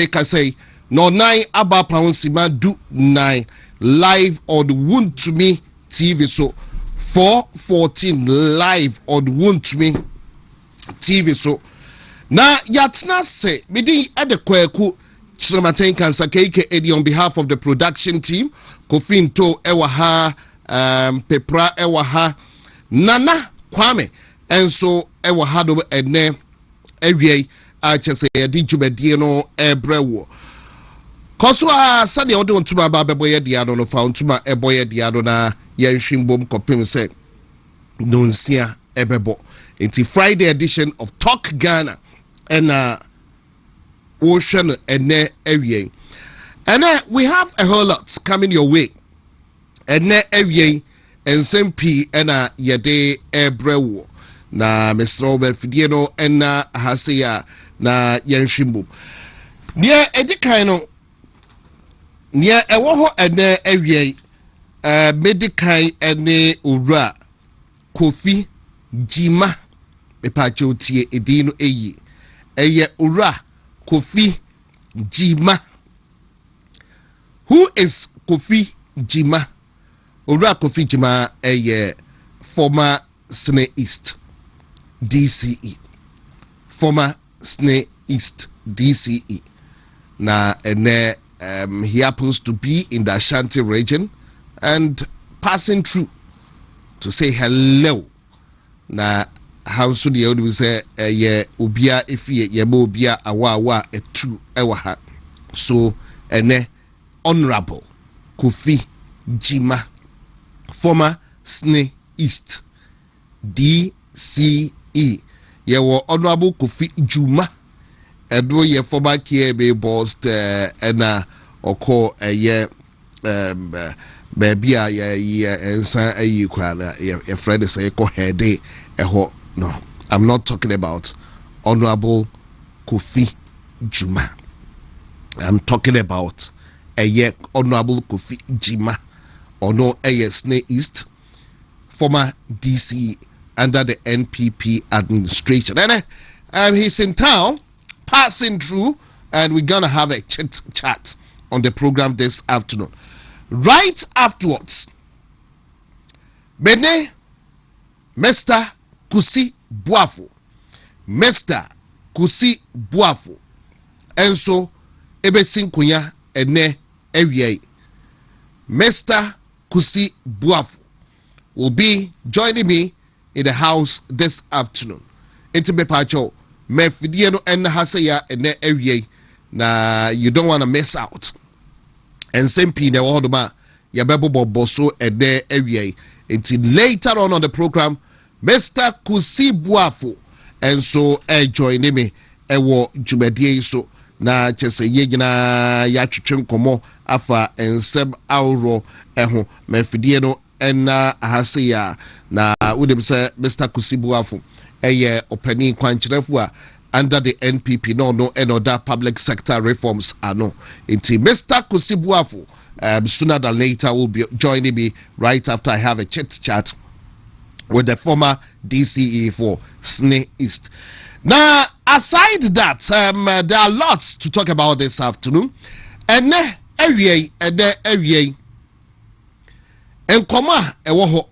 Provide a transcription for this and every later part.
make us say no 9 aba pawnsima do 9 live on WONTUMI TV. So 4:14 live on WONTUMI TV. So now yatna say midi at the Kwaku Kyeremanteng Nkansah KK on behalf of the production team Kofinto Ewaha Pepra Ewaha Nana Kwame and so Ewaha do ene ewie a chese yedi djubedie no ebrewo koswa sade ode ontuma ba beboye diado no fa ontuma eboye diado na yenhwimbom kopim se nonsia ebebo into Friday edition of Talk Ghana and ocean ene ewie and we have a whole lot coming your way ene ewie ensmp and yede ebrewo na Mr. Robert Fidieno and Haseya na Yanshimbu. Near Edikano near a woho and a medikai and ura Kofi Jima Epacho tie edino eye ura Kofi Jima. Who is Kofi Jima? Ura Kofi Jima a former Sene East DCE, former Sne East DCE. Now, he happens to be in the Ashanti region and passing through to say hello. Now, how soon you would say, yeah, ubia if ye ubia awa etu ewaha. So, Honorable Kofi Jima, former Sne East DCE. Ye were Honorable Kofi Juma, and do ye former KBA boss, and call a year, baby, and son, a friend say, go ahead, no, I'm not talking about Honorable Kofi Juma. I'm talking about a year Honorable Kofi Jima, or no, a year Sne East, former DCE. Under the NPP administration. And he's in town, passing through, and we're gonna have a chat on the program this afternoon. Right afterwards, Bene, Mr. Kusi Buafo, Mr. Kusi Buafo, and so Ebesin Kunya ene ewie. Mr. Kusi Buafo will be joining me in the house this afternoon. Into me pacho, me fidieno en haseya ene ewie na you don't want to miss out. And same pin the wordma ya bebo boso ene ewie. Until later on the program, Mr. Kusi Buafo and so joining me ewo jumedie so na chese yegina ya twetwem komo afa ensem awro eho me fidieno en haseya na udem say Mr. Kusi Buafo eye opani kwankyerefo a under the NPP no and other public sector reforms ano inti Mr. Kusi Buafo sooner than later will be joining me right after I have a chat with the former DCE for Sne East. Now aside that there are lots to talk about this afternoon and ewie enkoma ewo ho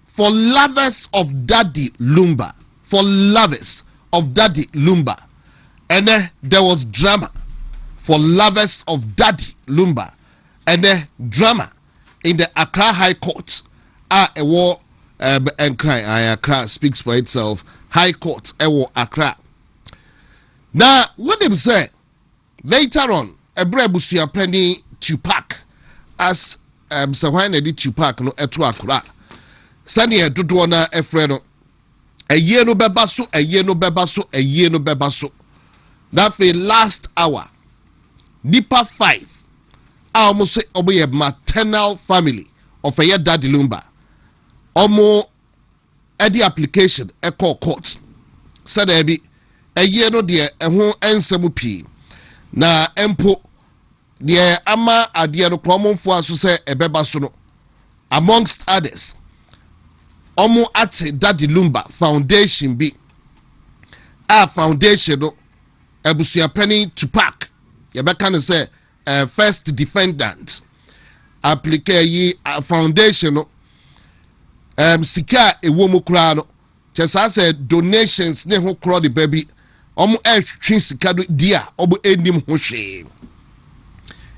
for lovers of Daddy Lumba. For lovers of Daddy Lumba. And there was drama for lovers of Daddy Lumba. And drama in the Accra High Court. A war and cry. Accra speaks for itself. High Court, Accra. Now, what them say later on, a brebusia penny Tupac as Sawine did Tupac no etu Accra. Sani dodo na efreno a year no bebaso that for last hour Nipa 5 almost say oboye maternal family of a Daddy Lumba omo edi application e call court said ebi a year no de ho ensemu pi na empo de ama ade no kromonfo aso say ebebaso no amongst others Omo at Daddy Lumba Foundation B. A foundation no Ebusia Penny Tupac yɛbɛka no sɛ first defendant applicant foundation no sika ɛwɔ mu koraa no kyɛ saa sɛ donations ne ho korɔ de baabi ɔmo ɛtwe sika do di a ɔmo ɛnim ho hwee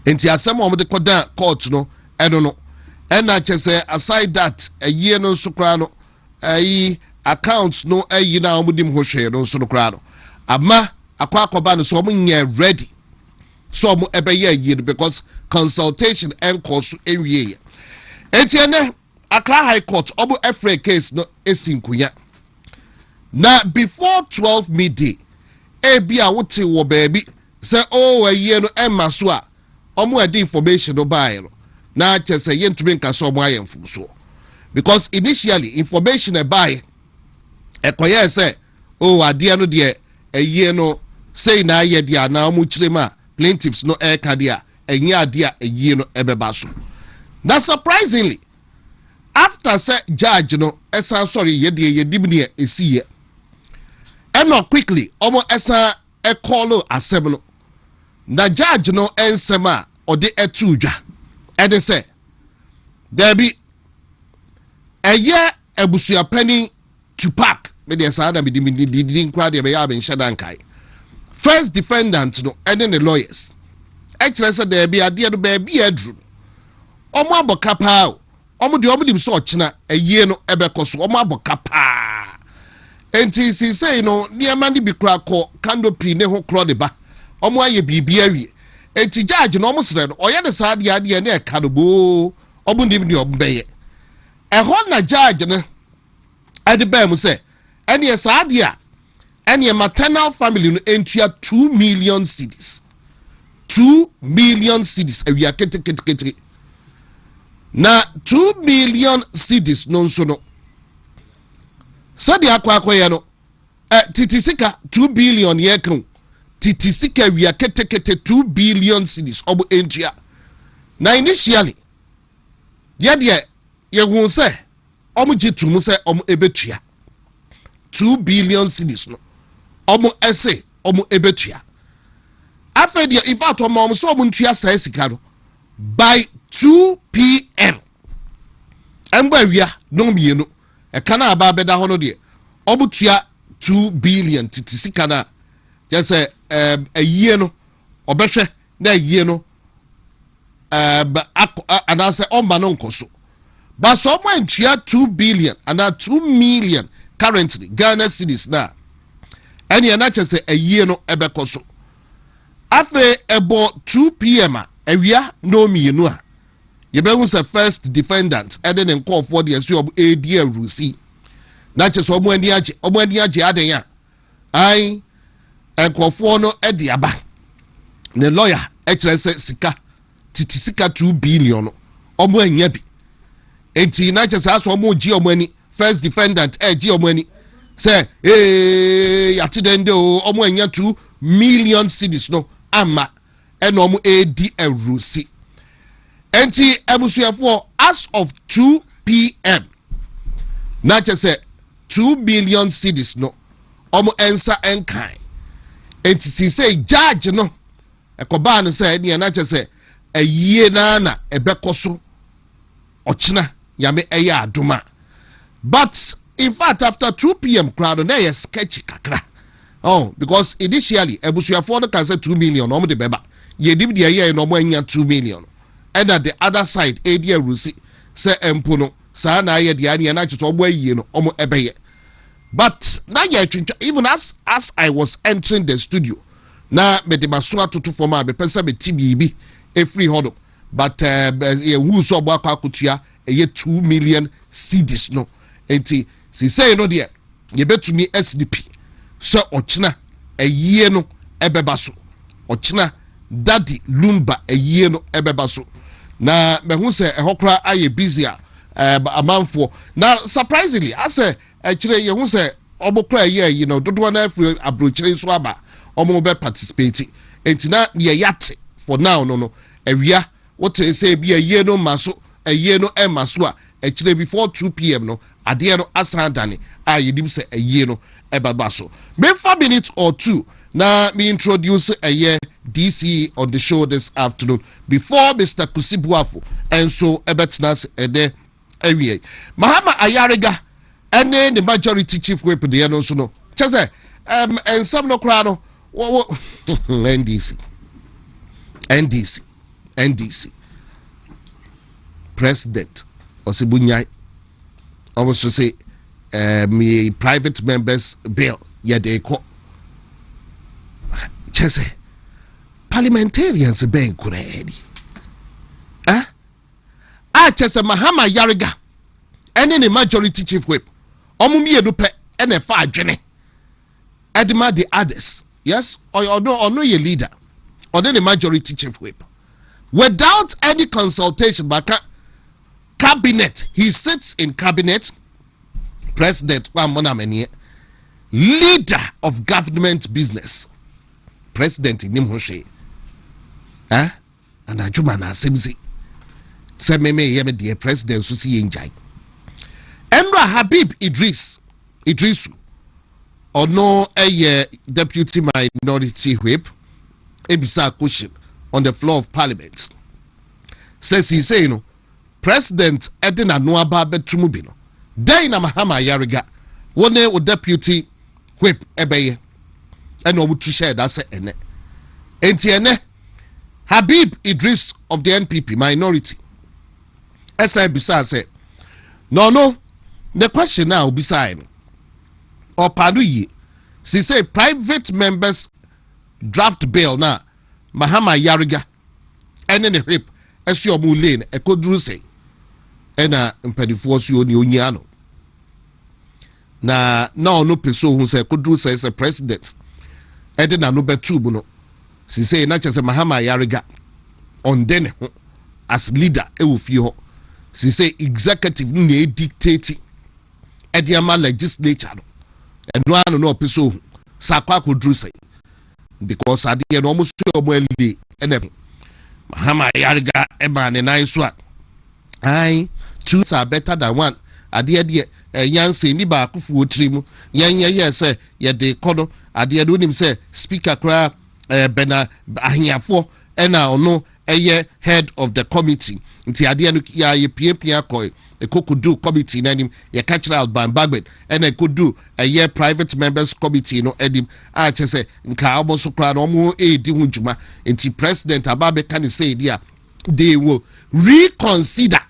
enti asɛm a ɔmo de kɔda court no ɛno no ɛna kyɛ sɛ aside that ɛyie no nso koraa no ɛyi accounts no ɛyi na ɔmo dim ho hwee no nso no koraa no ama akɔba no so ɔmo nyɛ ready so ɔmo ɛbɛyɛ ɛyie no because consultation ɛnkɔ so ɛnwie enti ɛnɛ Accra High Court ɔmo ɛfrɛ case no esi nkunya na before 12 midday ebi a wote wɔ baabi sɛ ɛyie no ɛma so a ɔmo ɛde information no bae no na kyɛ sɛ yɛntumi nka so ɔmo ayɛ mfomsoɔ because initially information ɛbae ɛkɔyɛ sɛ adeɛ no deɛ ɛyie no sei na ayɛ deɛ na ɔmo kyerɛ mu a plaintiffs no ɛka deɛ a ɛnyɛ adeɛ a ɛyie no ɛbɛba so na surprisingly after sɛ judge no ɛsan sorry yɛdeɛ yɛdim neɛ ɛsiyɛ ɛnɔ quickly ɔmo ɛsan ɛkɔlo asɛm no na judge no ɛnsɛm a ɔde ɛtu dwa ɛde sɛ dabi ɛyɛ abusuapani Tupac me de saa na me di nkwa de be ya be nhyɛ dankai first defendant no ɛne ne lawyers ɛkyerɛ sɛ dabi ade no baabi adru ɔmo abɔka paa ɔmo de ɔmo dim so ɔkyena ɛyie no ɛbɛkɔ so ɔmo abɔka paa enti sisei no nneɛma ne bi kura kɔ canopy ne ho korɔ de ba ɔmo ayɛ biribi awie enti judge no ɔmo srɛ no ɔyɛ ne saa de ade ne ɛka no boo ɔmo nim ne ɔmo bɛyɛ ɛhɔ na judge no ɛde bɛɛ mu sɛ ɛne saa de a ɛne maternal family no entua 2 million cedis 2 million cedis awia kete na 2 million cedis no nso no sɛde akɔyɛ no titisika 2 billion yɛ kan titisika awia kete 2 billion cedis ɔbo entua na initially yɛdeɛ yɛhu sɛ ɔmo gye tumu sɛ ɔmo ebetua 2 billion cedis no ɔmo ɛse ɔmo ebetua afɛ deɛ in fact ɔmo so ɔmo ntua saa sika no by 2 p.m. ɛmba awia no mienu ɛka na aba bɛda hɔ no deɛ ɔmo tua 2 billion titisika na kyɛ sɛ ɛyie no ɔbɛhwɛ na ɛyie no anaasɛ ɔmba no nkɔ so but so ɔmo ntua 2 billion and 2 million currently Ghana cedis na ɛne na kyɛ sɛ ɛyie no ɛbɛkɔ so afɛ ɛbɔ 2 p.m. a awia no mienu a yɛbɛhu sɛ first defendant ɛde ne nkɔɔfoɔ deɛ so ɔmo edi awurusi na kyɛ sɛ ɔmo ani agye aden a ai nkɔɔfoɔ no ɛde aba ne lawyer ɛkyerɛ sɛ sika titi sika 2 billion no ɔmo anya bi enti na kyɛ sɛ aso ɔmo gye ɔmo ani first defendant gye ɔmo ani sɛ yate dende o ɔmo anya 2 million cedis no ama ɛna ɔmo edi awurusi enti abusuafoɔ as of 2 p.m. na kyɛ sɛ 2 billion cedis no ɔmo ensa enkan enti sisei judge no ɛkɔbaa no sɛ ɛne na kyɛ sɛ ɛyie na ɛbɛkɔ so ɔkyena yame ɛyɛ adoma but in fact after 2 p.m. crowd no ɛyɛ sketchy kakra because initially abusuafoɔ no kan sɛ 2 million ɔmo de bɛba yedim de ɛyɛ no ɔmo anya 2 million and at the other side edi awurusi sɛ empo no saa na ayɛ de ane na kyetɔ ɔmo ayie no ɔmo ɛbɛyɛ but na yɛ twintwa even as I was entering the studio na me de maso atoto fam a bepɛ sɛ beti biribi efiri hɔ no but yɛ hu so ɔbo akɔ akotua ɛyɛ 2 million cedis no enti sisei no deɛ yɛbɛtumi SDP sɛ ɔkyena ɛyie no ɛbɛba so ɔkyena daddy lumba ɛyie no ɛbɛba so na mehu sɛ ɛhɔ kora ayɛ busy a amanfoɔ na surprisingly asɛ ɛkyerɛ yɛhu sɛ ɔmo kora ɛyɛ no dodoɔ na afiri abrokyire so aba ɔmo bɛ participate enti na yɛ yate for now no awia wote sɛ bi ɛyie no ma so ɛyie no ɛma so a ɛkyerɛ before 2 p.m. no adeɛ no asan dane a yɛdim sɛ ɛyie no ɛbɛba so me 5 minutes or 2 na me introduce ɛyɛ DCE on the show this afternoon before Mr. Kusi Buafo and so ebetnas ede ewie Mahama Ayariga ene the majority chief whip de no so no chese and some no kra no NDC president Osibunyai almost to say me private members bill ya de ko chese parliamentarians ben kuredi chese Mahama Yariga ene the majority chief whip omumie do pe ene fa adwene edema the others yes or no your leader or then the majority chief whip without any consultation by cabinet. He sits in cabinet, president leader of government business, president in Nimhoshe and Ajuma na Simzi say me yeme dear president so see enjai Emra Habib Idrisu or no a deputy minority whip ebisa question on the floor of parliament says he say no president Edina Noaba Betrumubino Dana Mahama Yariga one o deputy whip ebeye and no to share that say ene Habib Idris of the NPP minority esa bisa say no the question now beside or pardon ye she say private members draft bill na Mahama Yariga and the whip as your lane a could say ena mpadifuo so oni oniano na no peso hu say could say as a president edina no betubu no si say na chese Mahama Yariga on den as leader e wo fie ho si say executive no dictate ediama legislature no eno no peso sa Kwaku drew say because ade no almost omo ali ene Mahama Yariga eba ne nine so ai two are better than one ade yanse ni ba akufu otirimu yan say ye de kodo ade do nim say speaker kra bena ahiafo ena ono head of the committee nti ade no ya ye pia koy ekokudu committee na nim ye cultural banbagbed ena ekodu private members committee no edim a chese nka oboso kra no mo edi hunjuma nti president ababe kan say dia they will reconsider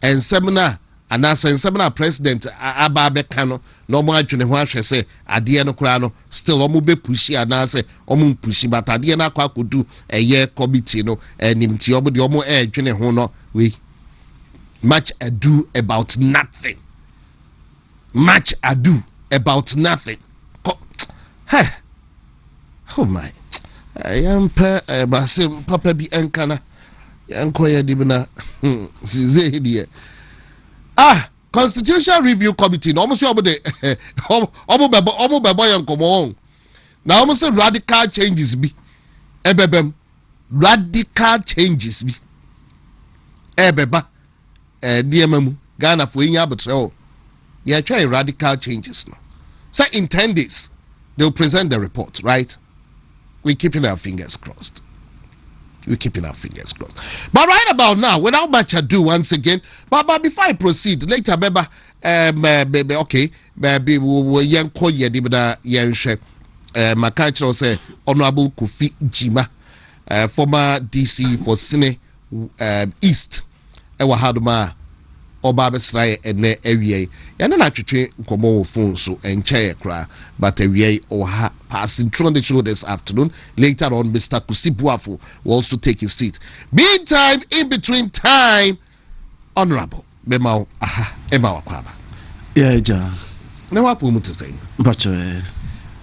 and seminar and as seminar president ababe kano no mo adwene ho ahwe say ade no kra no still omo be pushi and say omo pushi but ade na Kwaku committee no nimti omo de omo adwene ho no we much ado about nothing oh my I am basim papa bi enkana yankoye dibna size die Constitutional Review Committee no almost omo bebo yankomo na almost radical changes bi ebebem radical changes bi ebeba diemamu Ghana for nya abetre o ye try radical changes no so in 10 days they will present the report, right? We're keeping our fingers crossed. But right about now, without much ado, once again, but before I proceed, later, okay, baby, we young call ye dibda yenche, Makacho say, Honorable Kofi Jima, former DC for Sine East, Ewahaduma, Obabesrai, and ne area, and then I treat Komo phone so and chair cry, but area or passing through the show this afternoon. Later on, Mr. Kusi Buafo will also take his seat. Meantime, in between time, Honorable Bemao, Emma Wakwaba. Yeah, John. No, what will to say? Bacho,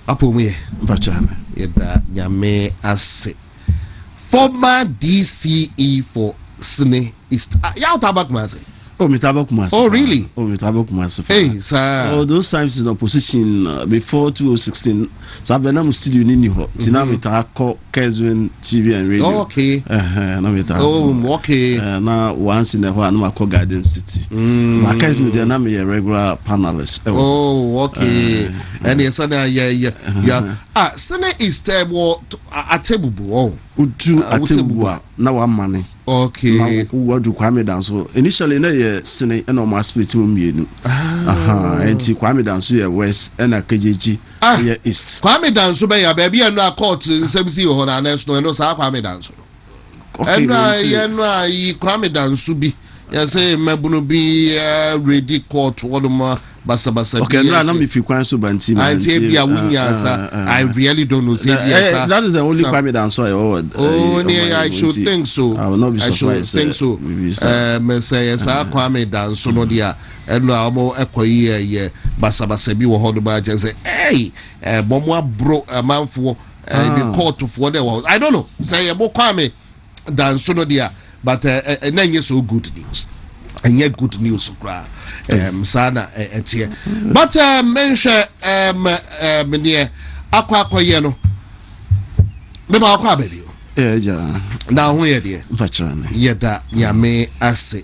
Apome, Bachana. Yet, Yame as former DCE for Sine East. Yaw tabak maze. Oh, Mitabakumas. Oh, really? Oh, Mitabakumas. Hey, sir. Oh, those times in opposition before 2016. Sabenam studio nini ho. Tina mitako Keswin TV and radio. Oh, okay. Oh, okay. Now once in a while, I'm a Garden City. My cousin, they're not a regular panelist. Oh, okay. And yes, yeah. Ah, Sene is table a table. Utu atebua na wa money. Okay. What do Kwame dance? Initially, na ye Sene and on my split mienu. And she Kwame dance here west and a KJG here east. Kwame dance be ya baby and na court in semsi ho na next no sa Kwame dance. And I Kwame dance bi. Ya say mebunu bi ready court wodoma basa okay, no, I'm if you can so banti. I really don't know. That is the only Kwame dance I heard. I should think so. I will not be surprised. I should think so. Say Kwame dance no dia. And now more ekoyi basa bi wo hodo ba just say hey bomo bro amanfo the court for the was I don't know. Say bo Kwame dance no dia but enye so good news. And yet good news sana etie but mention me akwa yeno me ba akwa abeli ja na ho ye de fachane yeda yame ase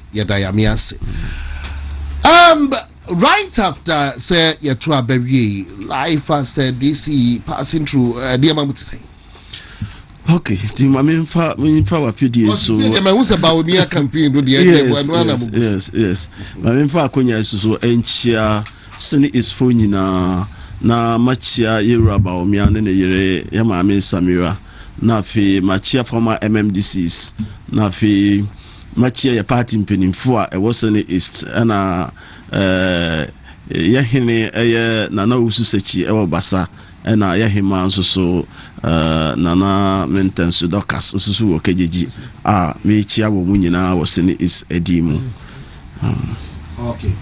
right after say you to abawie life after this passing through dear mamuti say. Okay, the Mamfa wa few days so. Who's about near campaign? Yes. Mamfa konya so enchia sene is phone na machia yera ba omia ne yere ya maame Samira na fe machia former MMDCs na fe machia ya party mpenimfo a ewo sene east na ya hene na usu sechi ewo basa na ya hima nso so nana maintenance doctors nso wo kejeji me chia wo munyina wo sene is edimu. Okay.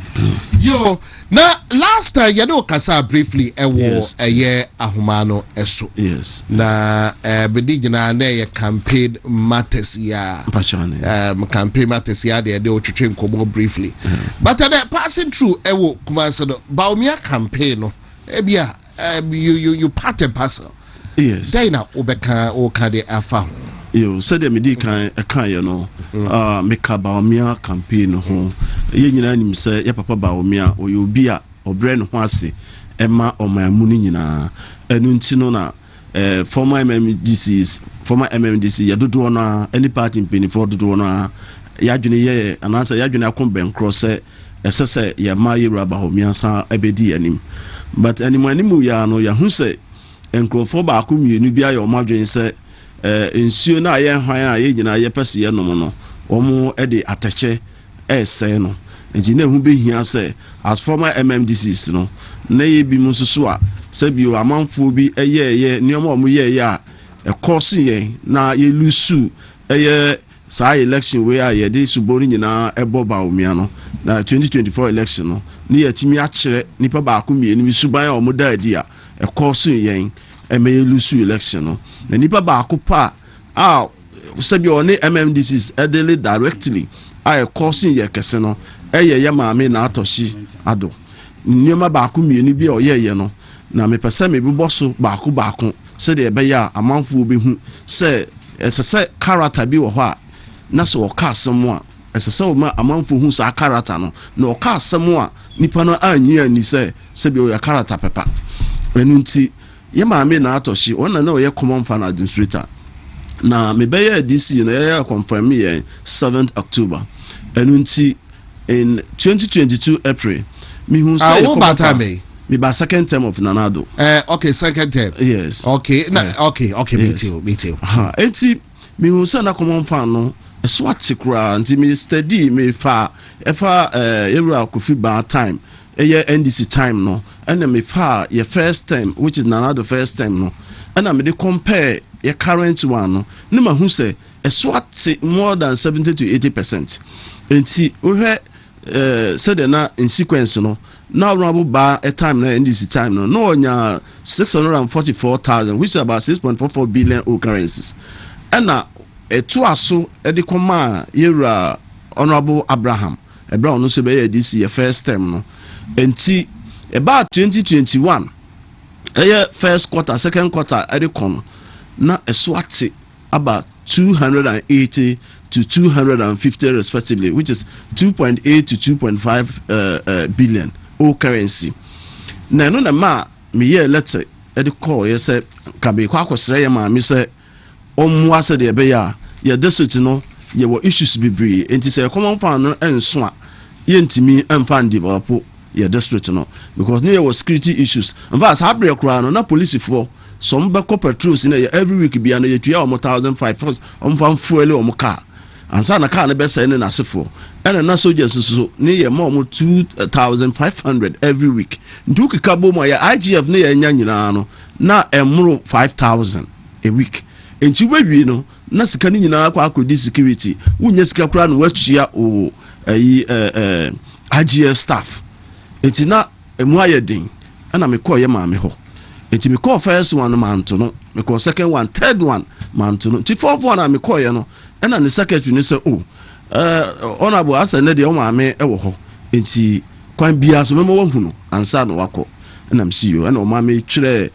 Yo, now last time you know kasa briefly ahumano eso. Yes. Na bedigina na ye campaign matters ya. Campaign matters ya de otwetwe nkomo briefly. But passing through Kumasi no Baumia campaign no ebia you part and parcel. Yes. Daina obeka o kade afa. Yo said me di kan you know make Baumia campaign ho. Ye nyina nim say ya papa Baumia o yo bi a obre no ho ase ema omamu ni nyina enu nti no na former MMDC ya dodo na any party mpeni for dodo na ya dwene ye anansa ya dwene akon ben cross esese ya ma yewura Baumia sa ebedi anim but animu ya no ya hu say enkrofo ba akomienu bia ya omadwen say nsuo na ye hwan a ye nyina ye pese ye nom no omo de atache say no nti na hu behia say as former MMDCs no na ye bi mu susu a say bi amanfo bi ye nioma omo ye a course ye na ye lusu sa election we a ye de subori nyina ebo Baumia no na 2024 election no ni yatimi a kire nipa ba akomienu bi suban a omo da adi a course ye ye lusu election no na nipa ba akopa sabi oni MMDCs edele directly a course ye kese no ye maame na atoshi ado nioma ba akomienu bi o ye no na me pese me bi boso ba ako se de ebe ya amanfo bi hu se esese character bi wo ho a na so o ka asem a esese o ma amanfo hu sa character no na o ka asem a nipa no anyi ani se bi o ya character pepa enu nti ye maame na atoshi ona na o ye common fan administrator na me be ya DC na ya confirm me 7th October enu nti in 2022 April me hu say me ba second term of Nanado. Okay, second term. Yes. Okay. Okay. Yes. Me too. Enti me hu say na common fan no so atikura nti me study me fa every Kofi Ba time NDC time no and me fa your first time which is Nanado first time no and I me dey compare your current one no ni ma hu say so more than 70 to 80%. Enti we said na in sequence no now run ba a time na NDC time no onya 644,000 which is about 6.44 billion currencies and na to aso e de koma yera honorable Abraham ebra ono so be this year first term no enti about 2021 first quarter second quarter edicon na eswate about 280 to 250 respectively, which is 2.8 to 2.5 billion all currency. Na no na ma me ye letter call ye say ka be kwa kwesere ye ma me say omwa se de be ya ye district no ye wo issues bebree enti say common fan no enso a ye ntimi emfa develop ye district no because ne was security issues. In fact, habre kura no na police for some be patrols in every week bia na ye tua 1,500 on fuel on car. And sa na car na be say na asefo. And na soldiers so ne ye more 2,500 every week. Ndu kikabo mo ya IGF ne ye nya nyina no na emro 5,000 a week. Enti wewi no na sika ni nyina akwa akodi security. Wunya sika kura no watua o IGF staff. Enti na emu ayedin ana me call ye maame ho. Enti me call first one man to no, me call second one, third one man to no. Ti fourth one me call ye no. Ana the secretary ni say honorable asa ne de o maame e wo ho. Enti kwan bia so memo wahu no ansa no wako. Ana me see you ana o maame twere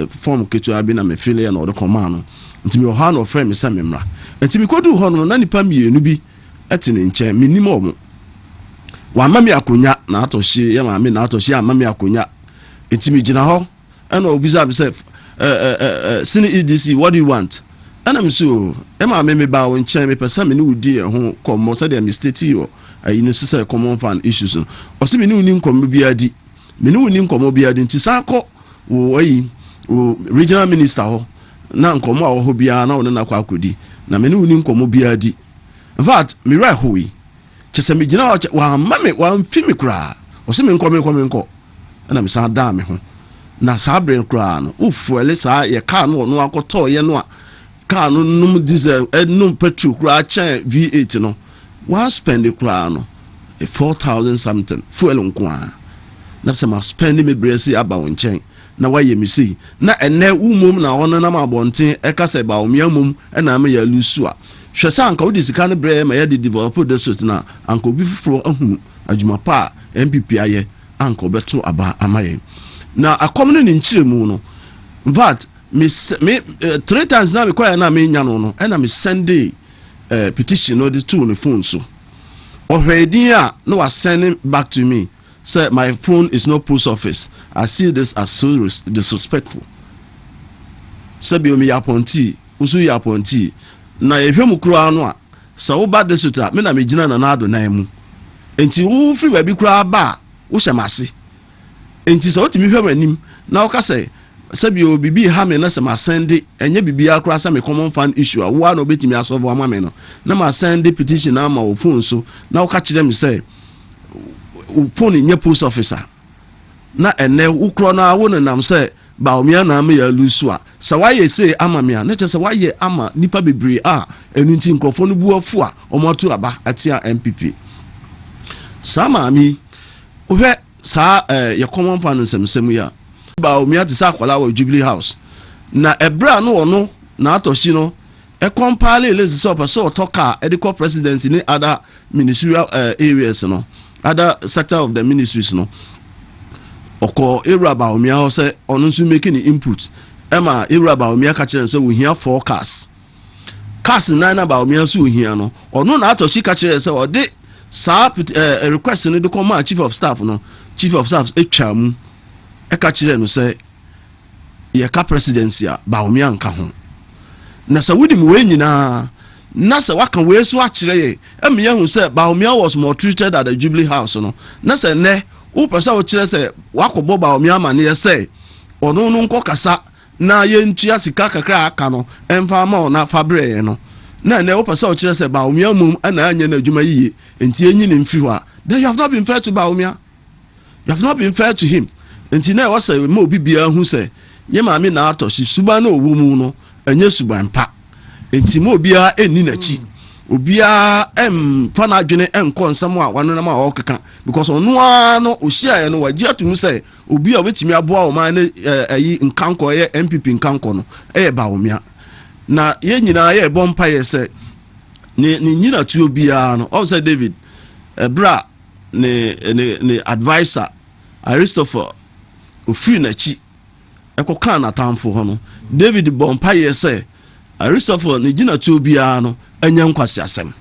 form ketu abi na me feel ye na o de command no. Enti me o ha no friend me say me mra. Enti me kodu ho no na nipa mienu bi etine nche me nim o mo. Wa mami akonya na atohye ya mami na atohye amami akonya etimi gina ho and obisa himself senior EDC what do you want and I'm so e ma me ba won chen me pesa me ni udi ho komo say dem state yo ayi no say common fan issues o se me ni uni nkomo bia di me ni uni nkomo bia di nti sanko wo ayi wo regional minister ho na nkomo a ho bia na won na kwa akodi na me ni uni nkomo bia di in fact me right ho yi chese me gina wa mame wa mfimi kra o se me nko na me sa da me ho na sa brain kra no ufuele sa ye car no no akoto ye no a car no num diesel num petrol kra chen V8 no wa spend kra no 4,000 something fuel nko a na se ma spend me bresi aba won chen na wa ye me see na ene umum na wono na ma bonten e ka se ba o miamum e na me ya lusu a hwesa anka wodi sika ne bre ma ye de develop district na anka obi fufuro ahunu adwuma pa MPP aye anka obeto aba amaye na akomne ne nchiremu no in fact me 3 times na me kwaya na me nya no e na me send petition no the two on the phone so ohwedin a no was sending back to me say my phone is no post office. I see this as so disrespectful. Sabi omi yaponti usu yaponti na ehwemu kura no a sa wo ba desuta me na me gina na ado na emu enti wo free ba bi kura ba wo hyemase enti sa otimi hwem anim na wo ka say sabi o bibi ha me na se ma send enye bibi akura sa me common fund issue a wo na obetimi asolve ama me no na ma send petition na ma wo phone so na wo ka kire me say phone nye post officer na ene wo kro na wo nam say ba omia na me ya lusu a sa waye say ama me a na che sa waye ama nipa bebre a enu nti nkrofo no buafu a omoto aba atia MPP sama mi ohwe sa ye common fan nsemsem ya ba omia ti sa kwala wa Jubilee House na ebra no ono na atoshi no e compile lezi so so toka edical presidency ni other ministerial areas no other sector of the ministries no oko era ba omia ho say ono nso making input ema era ba omia ka kire say we hear forecast cast na ba omia so ohia no ono na atochi ka kire say ode sa request no de come chief of staff etwamu e ka kire no say ye ka presidency ba omia nka ho na sa wudi mu we nyina na sa waka we so a kire ye emia hu say ba omia was more treated at the Jubilee House no na say ne u pesa o kire say wakobo ba omia ma ne say ono no nko kasa na ye ntua sika kakra aka no emfa ma na fabre ye no na ne u pesa o kire say ba omia mum ana anya na adwuma yiye enti enyi ne mfiri ho a then you have not been fair to ba omia, you have not been fair to him enti na was say ma obi bia hu say ye ma me na atoshi suba na owu mu no enye suban pa enti ma obia enni na chi obia fana adwene enko nsam a wano na ma o keka because ono no ohia ye no waji atum say obia obetimi aboa o man ayi nkanko ye MPP nkanko no ba omia na ye nyina ye bompa ye say ni nyina tu obia no o say David ebra ne advisor Aristotle ofiri na chi ekoka na tamfo ho no David Bompaye say Aristotle ne gina to bia no anya nkwasi asem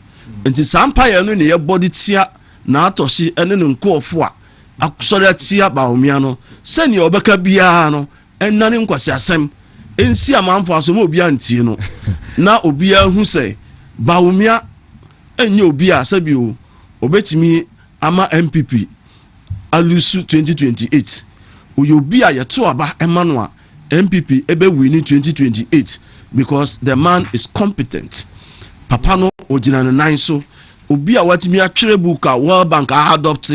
enti sampaye no ne ye body tia na atoshi ene ne nkofo a aksori atia baomia no se ne obeka bia no enane nkwasi asem ensi amanfo aso mo obi antie no na obi ahu say baomia enye obi a sabi o obetimi ama MPP alusu 2028 oyobi a yeto aba emanu a MPP ebe win 2028 because the man is competent. Papa no ojina nan so obi a watimi atwere book a World Bank a adopt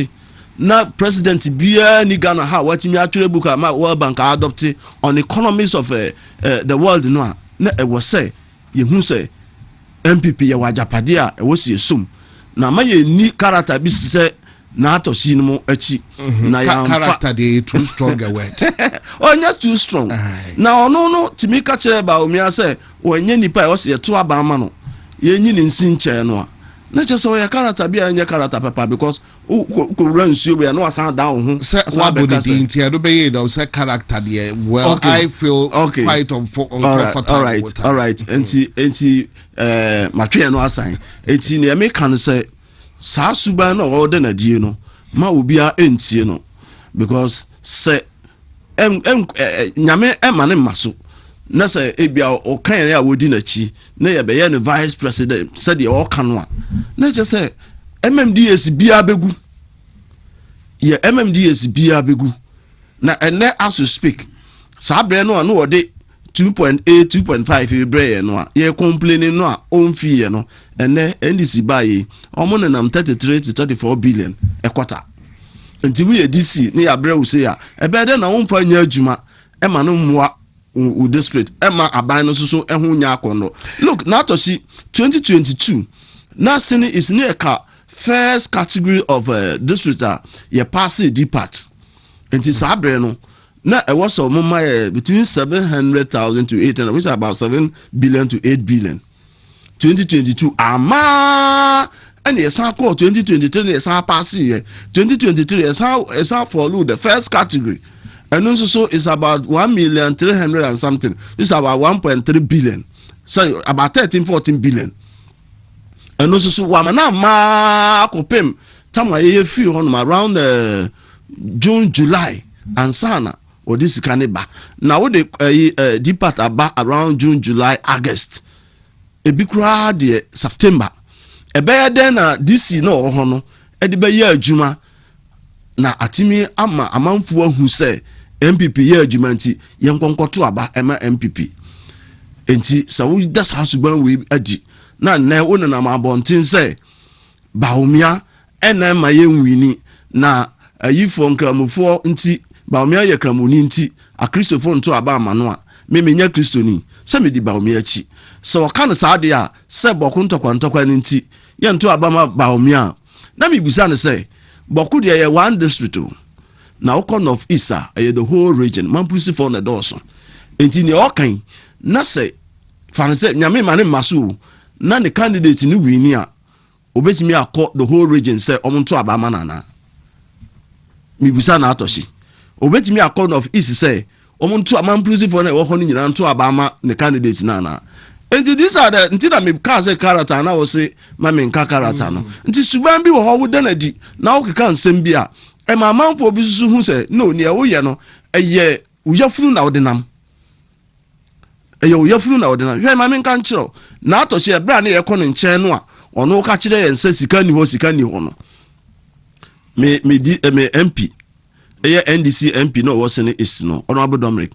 na president bia ni Ghana ha watimi atwere book a World Bank a adopt on economies of the world no a na e wo say yehu say MPP ye wajapade a e wo sie sum na ma ye ni character bi se na atoshi no mo achi na ya character dey too strong a word onya too strong na ono no timi ka kire ba omia say wonye nipa e o se to aba ama no ye nyi ni nsi nche no a na che so ya character bia nya character papa because ko run nsuo bia no asan da ho say what body dey ntia do be ye no say character there well okay. I feel okay. Quite uncomfortable all right enti matwe no asan enti ne me kan say sa suban no o de na die no ma obi a entie no because say nyame emane maso na say ebia o kan ya wodi na chi na ye be ye ne vice president said ye o kan a na je say MMDS bia begu ye MMDS bia begu na ene as to speak sa bre no no de 2.8 2.5 ebre no a ye complaining no a on fee no ene NDC baye omo na nam 33 to 34 billion a quarter nti we DC ne ya bre wo se ya ebe de na wonfa nya adwuma e ma no mmoa u district e ma aban no so ehun nya akono look na to see 2022 na sini is near ka first category of district ye pass the part nti sa bre no na e was so mama between 700,000 to 800 which is about 7 billion to 8 billion 2022 ama and yes I call 2023 yes I pass here 2023 yes I follow the first category and also so it's about 1,300,000 and something it's about 1.3 billion so about 13-14 billion and also so wamana ma kopem tamwa ye free on around June July and sana or this kaneba now what the depart about around June July August ebikura de September ebe den na DC no ho no e de be ye adwuma na atimi ama amanfo ahu se MPP ye adwuma nti ye nkonkoto aba ema MPP enti sawo das hasuban we adi na na wona na mabontin se baomia ena ma ye nwini na ayifo nkramofo nti baomia ye kramoni nti akristofo nto aba amano a memenya kristoni se me di baomia chi so kan sa de a se boku ntokwa nti ye nto aba baomia na me busa ne se boku de ye one district na okon of Isa ye the whole region mampusi for na doso enti ne okan na se fan se nyame mane maso na ne candidate ni wini a obetimi akọ the whole region se omonto aba manana me busa na atoshi obetimi akọ of East se omonto amampusi for na wo ho ni nyina nto aba ma ne candidate na enti these are the nti na me ka say character na wo say ma me nka character no nti suban bi wo ho wo danadi na wo keka nsem bi a e ma manfo bi susu hu say no ne wo ye no eye uyafunu na wo denam eye uyafunu na wo denam hwe ma me nka nkyero na atoche e bra na ye kono nchen no a ono ka kire ye nsa sika ni ho no me MP eye NDC MP no wo sene is no ono Dominic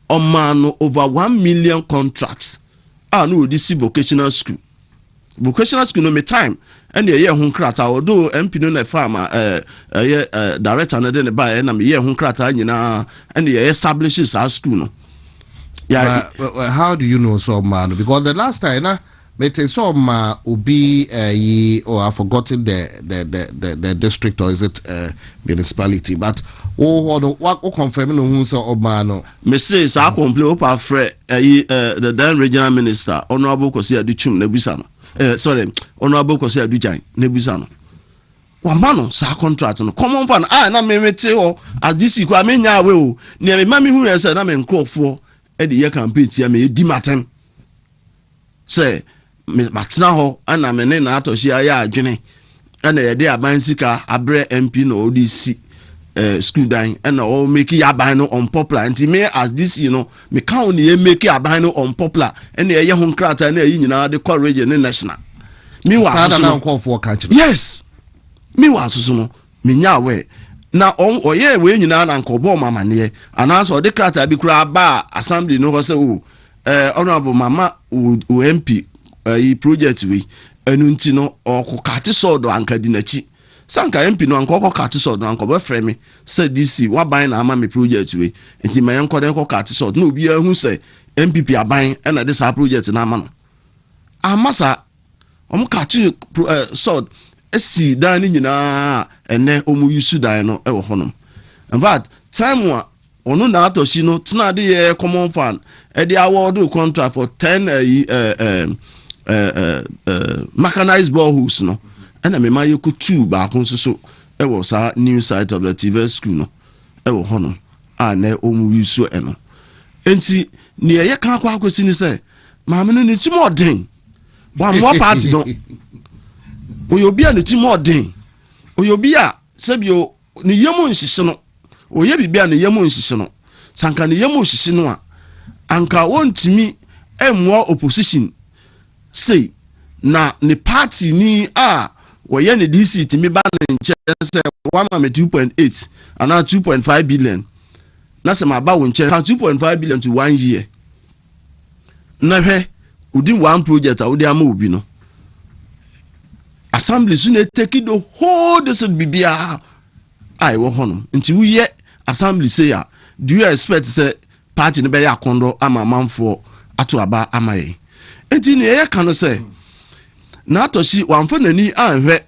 o man no over 1 million contracts no this vocational school no me time and ye ho krata although MP no na farmer director na de ba na me ye ho krata nyina and ye establishes our school no yeah how do you know so man because the last time na me te so ma obi I've forgotten the district or is it municipality but what confirm no hu so man me say sa complain opa frɛ the then regional minister honorable Kwasi Aduchum Nebusa no sorry honorable Kwasi Adujan Nebusa no wamano sa contract no common fan na memete ho adisi kwa menya awe o ne me mami hu yesa na me nkrofo e de ye campaign tia me di matem say me matna ho ana me ne na atoshi aya adwene ana ye de aban sika abre MP na odisi school dan and all make yaban no unpopular and me as this me count ye make yaban no unpopular and ye ho krata na yi nyina de courage ne national me wa so na call for catch yes me wa so no me nya we na oye we nyina na nkobo mama ne ana so de krata bi kura ba assembly no ho se o honorable mama o MP yi project we enu nti no okokate so do anka dinachi sanka MP no ankoko kate so no anko be frɛ me say DC wa ban na ama me project we enti me yanko de ko kate so no obi ahu say MPP aban na this project na ama no amasa omo kate so esi dan ni nyina ene omu yusu dan no e wo honom in fact time wa onu na atoshi no tena de ye common fan e de award contract for 10 mechanized boreholes no and me my yoku 2 ba kon so e wo sa new site of the TV school no e wo hono a na omu yusu eno enti ne ye kan kwa akosi ni say ma me no ne ti mo den ba mo party no oyobi a ne ti mo den oyobi a sebio ne yemu nhihye no oye bibia ne yemu nhihye no sanka ne yemu nhihye no a anka wontimi emwo opposition say na ne party ni a woye ne DC timi ba ne nche se 2.8 ana 2.5 billion na se ma ba wo nche 2.5 billion to 1 year na hwe udin one project a udi ama obi no assembly so na take the whole this bibia ai wo hono nti wo ye assembly say ya do you expect say party ne be ya kondo ama manfo ato aba amaye enti ne ye kan say na atoshi wamfa nani anhwe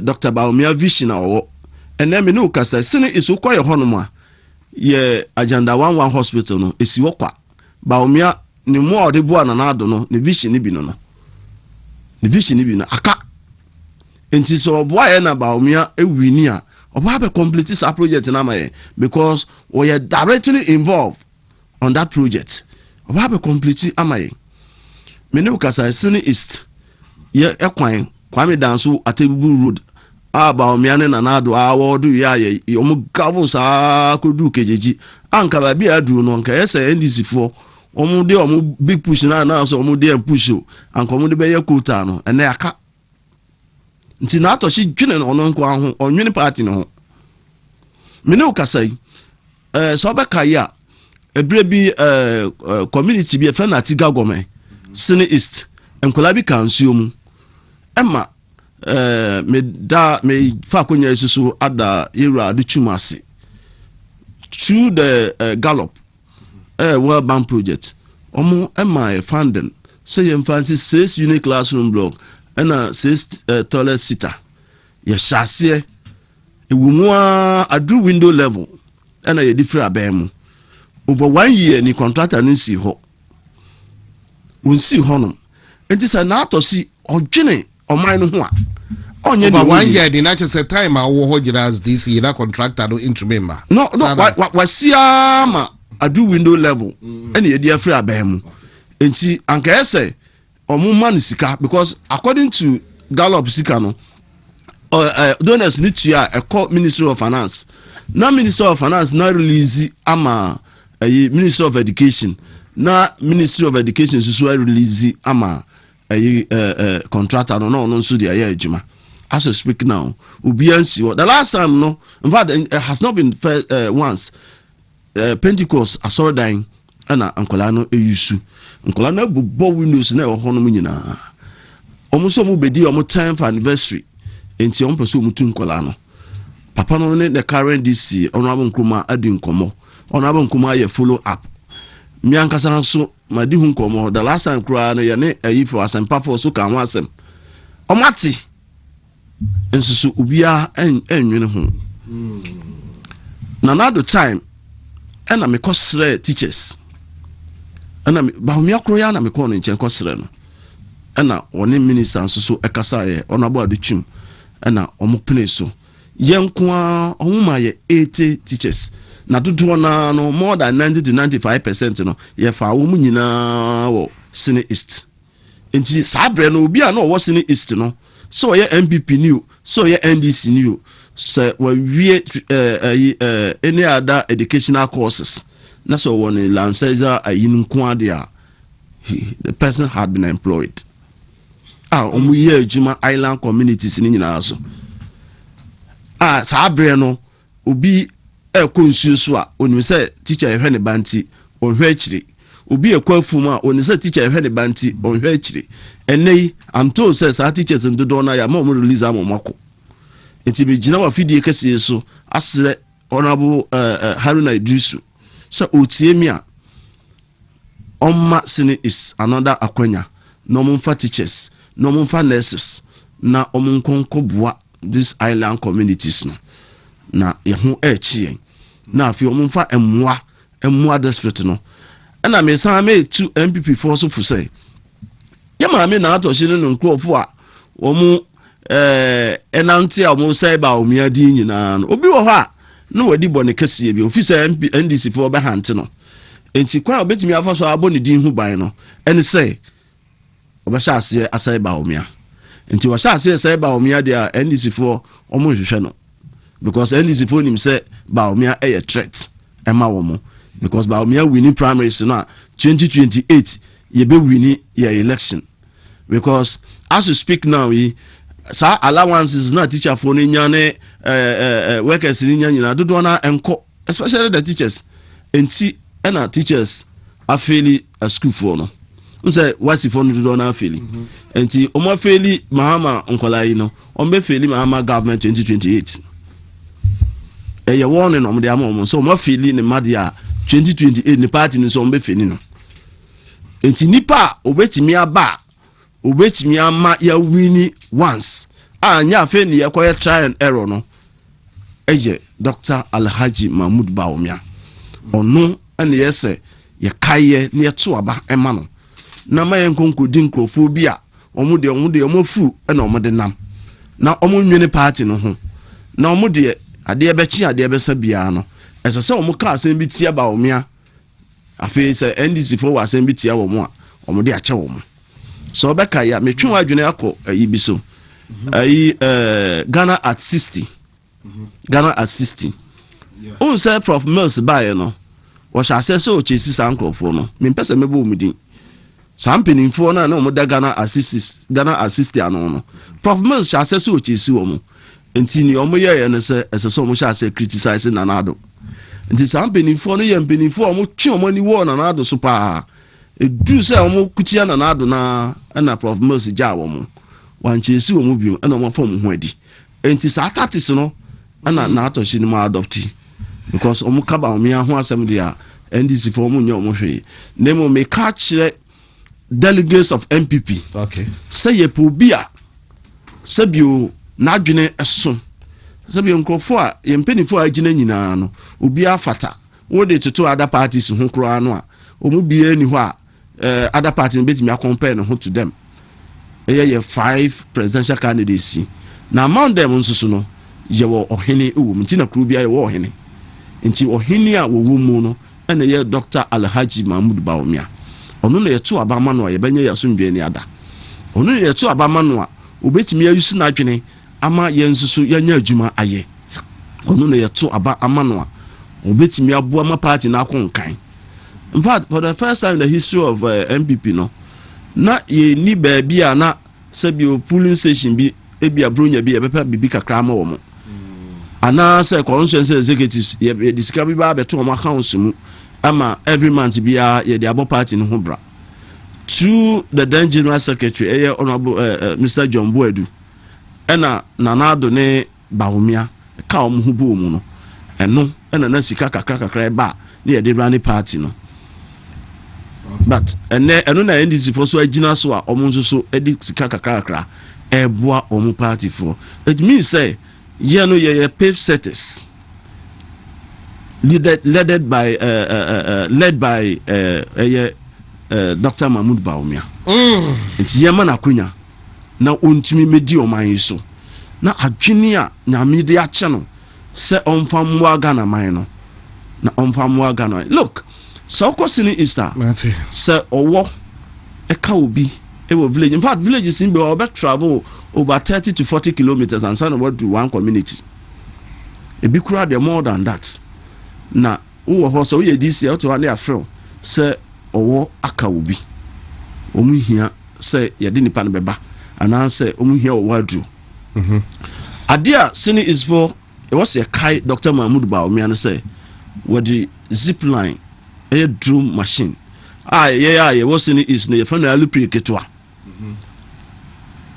Dr. Baumia vision awo ene me no kasa sene iso kwa ye hono ma ye agenda 11 hospital no esi wokwa Baumia ni mo ode bua na ado no ne vision ni bi no ne vision ni bi no aka enti so bua ye na Baumia ewini a oba be complete this project na maye because we are directly involved on that project oba be complete amaye me no kasa sene east ye ekwan Kwame Danso Atebubu Road Baumia ne na ado awodu ya ye omu gravel sa kodu kejeji anka ba bia adu no nka yesa NDC fo omu de omu big push na so omu de push anka omu de be ye quota no ene aka nti na atoshi dwene no no nko aho onwene party no me ne ukasai so be kaya ebre bi community bi e fa na tiga gome Sene East enkola bi kansuo mu Emma me fa konya isusu ada yera de tumase through the Gallop World Bank project omo Emma funding say you fancy 6 unit classroom block and 6 toilet seater ye shase ewumu adu window level and ye different abemu over 1 year ni contractor ni si ho wonsi ho no enti say na atosi odwene oman no ho a onye ni 1 year di na chese time a wo ho gira as DC na contractor no into member no wasia ma adu window level ene ye dia free abemu enti anka ese omu man sika because according to Gallop sika no donors need to a call Ministry of Finance na Ministry of Finance na release ama Ministry of Education na Ministry of Education so release ama contractor no so dey aye adwuma as I speak now obiansi the last time no in fact it has not been once Pentecost asorodan ana ankola no eyusu ankola na bubo windows na ho no nyina omo so mo bedi omo 10th anniversary enti omo pese omo tu ankola no papa no ne the current DC honorable Nkrumah adi nkomo honorable Nkrumah ye follow up mi Nkansah so madi hu nkomo the last time kura na ye ne ayi for asempa for so kan wasem omati ensusu ubia enwene ho na do time ena me kosre teachers ena ba mi akro ya na me ko no nchen kosre no ena woni minister so ekasa ye onabo adutwum ɛna ɔmo pene so yɛnko ɔmo ma yɛ 80 teachers na dodoɔ na no more than 90 to 95% no yɛfa wɔn nyinaa wɔ Sene East nti saa brɛ no obi a na ɔwɔ Sene East no so ɔyɛ MPP ni o so ɔyɛ NDC ni o sɛ wɔwie any other educational courses na so wɔn ne Lancaster ayi no nko ade a the person had been employed ɔmo yɛ adwuma island communities ni nyinaa so saa brɛ no obi konsuo so a onim sɛ teacher ehwe ne banti onhwe akire obi ekwafu a onim sɛ teacher ehwe ne banti onhwe akire enei am told sɛ saa teachers ndodo na ya ma mo release amomako enti be gina wa fidie kese so asre honorable Haruna Idrisu sɛ otie mi a omma Sene is another akwanya no momfa teachers no momfa nurses na omonkonko boa this island communities no na yehu echi na afi omumfa emwa district no na me san me tu MPP for so fu say ye ma me na atohye no nkrofo a omu enante a omu say ba omia di nyina no obi wo ha no wadi bone kase bi ofi say NDC for be hante no enti kwa obetimi afa so abo ne din hu ban no ene say obesha ase asai ba omia enti wa sha ase say ba omia dia NDC for omu hwehwe no because NDC for him say Baumia a threat Emma womo because Baumia winning primaries now 2028 ye be winning your election because as we speak now sa allowances na teacher for nyane workers ni nyana dodo na enko especially the teachers enti na teachers afeli a school for no say wasi for no dodo na afeli enti omo afeli mahama nkola yi no ombe feli mahama government 2028 eye warning no de amom so mo feel ni madia 2028 ni party ni so mbe feni no enti nipa obetimi aba obetimi ama ya wini once anya afa ni yakoye try and error no eye Dr. Alhaji Mahmoud Bawumia onu ene yese ye kaye ni eto aba ema no na ma yenkonko di nkrofo bi a omude omofu ena omode nam na omunwene party no ho na omude ade ebechi ade ebesa bia no esese omuka asem bi tia Bawumia afi se NDC for asem bi tia wo mo a omude ache wo mo so obeka ya metwe adwene akọ ayi bi so ayi Ghana at 60 Ghana at 60 on say Prof Mills bae no wo sha asese o chesi sankrofo no me pese mebo omudin sampeni fo na na omuda Ghana assist ano no Prof Mills sha asese o chesi wo mo enti ni omo ye no se esese omo sha ase criticize Nanado enti sampeni fo no ye mpeni fo omo twe omo ni wo Nanado so pa edu se omo kutia Nanado na Prof Mills ja wo mo wan chesi wo mo bio na omo fom ho adi enti sa tatis no na atoshi ni ma adopti because omo ka Bawumia ho asem dia NDC for omo nya omo hwe nemo me ka kire delegates of MPP okay say ye po bia sabio na adwene eso sabio nkrofo a ye mpenifo a gina nyina no obi afata wo de toto other parties ho kro ano a omo bia ni ho a other parties betimi compare no ho to them ye 5 presidential candidates na among them nsusu no ye wo ohene ewo mti na kro bia ye wo ohene nti ohene a wo mu no ene ye Dr. Alhaji Mahmoud Bawumia onu na yeto abama no ye benya yasomdwe ni ada onu na yeto abama no a obetimi ayusu na adwene ama ye nsusu yanya adwuma aye onu na yeto aba ama no a obetimi aboa ma party na akonkan in fact for the first time in the history of MPP no na ye ni ba bia na sabio polling station bi ebia bronya bi ebepa bibi kakra ma wo mo ana say constituency executives ye discover bi ba beto mo account mu ama every month bia ye the abo party no ho bra to the then general secretary honorable Mr. John Boadu ena Nanado ne Bawumia ka o mu bo mu no eno ena na sika kakra ba ne ye the running party no but eno na NDC for so agina so a omo so edi sika kakra eboa omo party for it means say ye no ye pave setters led by Dr. Mahmoud Bawumia. It's Yaman Akunya. Now, WONTUMI medi oman so. na adwene a nyame de ache no se onfa mwa Ghana man no na onfa mwa Ghana. Look, so ko sini Easter se owo eka obi e wo village. In fact, villages in be obe travel over 30 to 40 kilometers and send what to one community. E bi kura de more than that. Na wo ho so we this year to one afro se owo aka obi. Omu hia se ye de nipa no beba ana se omu hia owo adu. Adia sini is for it was a kai Dr. Mahmoud Baumia and say what the zip line a drum machine. Yeah, was in it is near from the Alupri Ketua.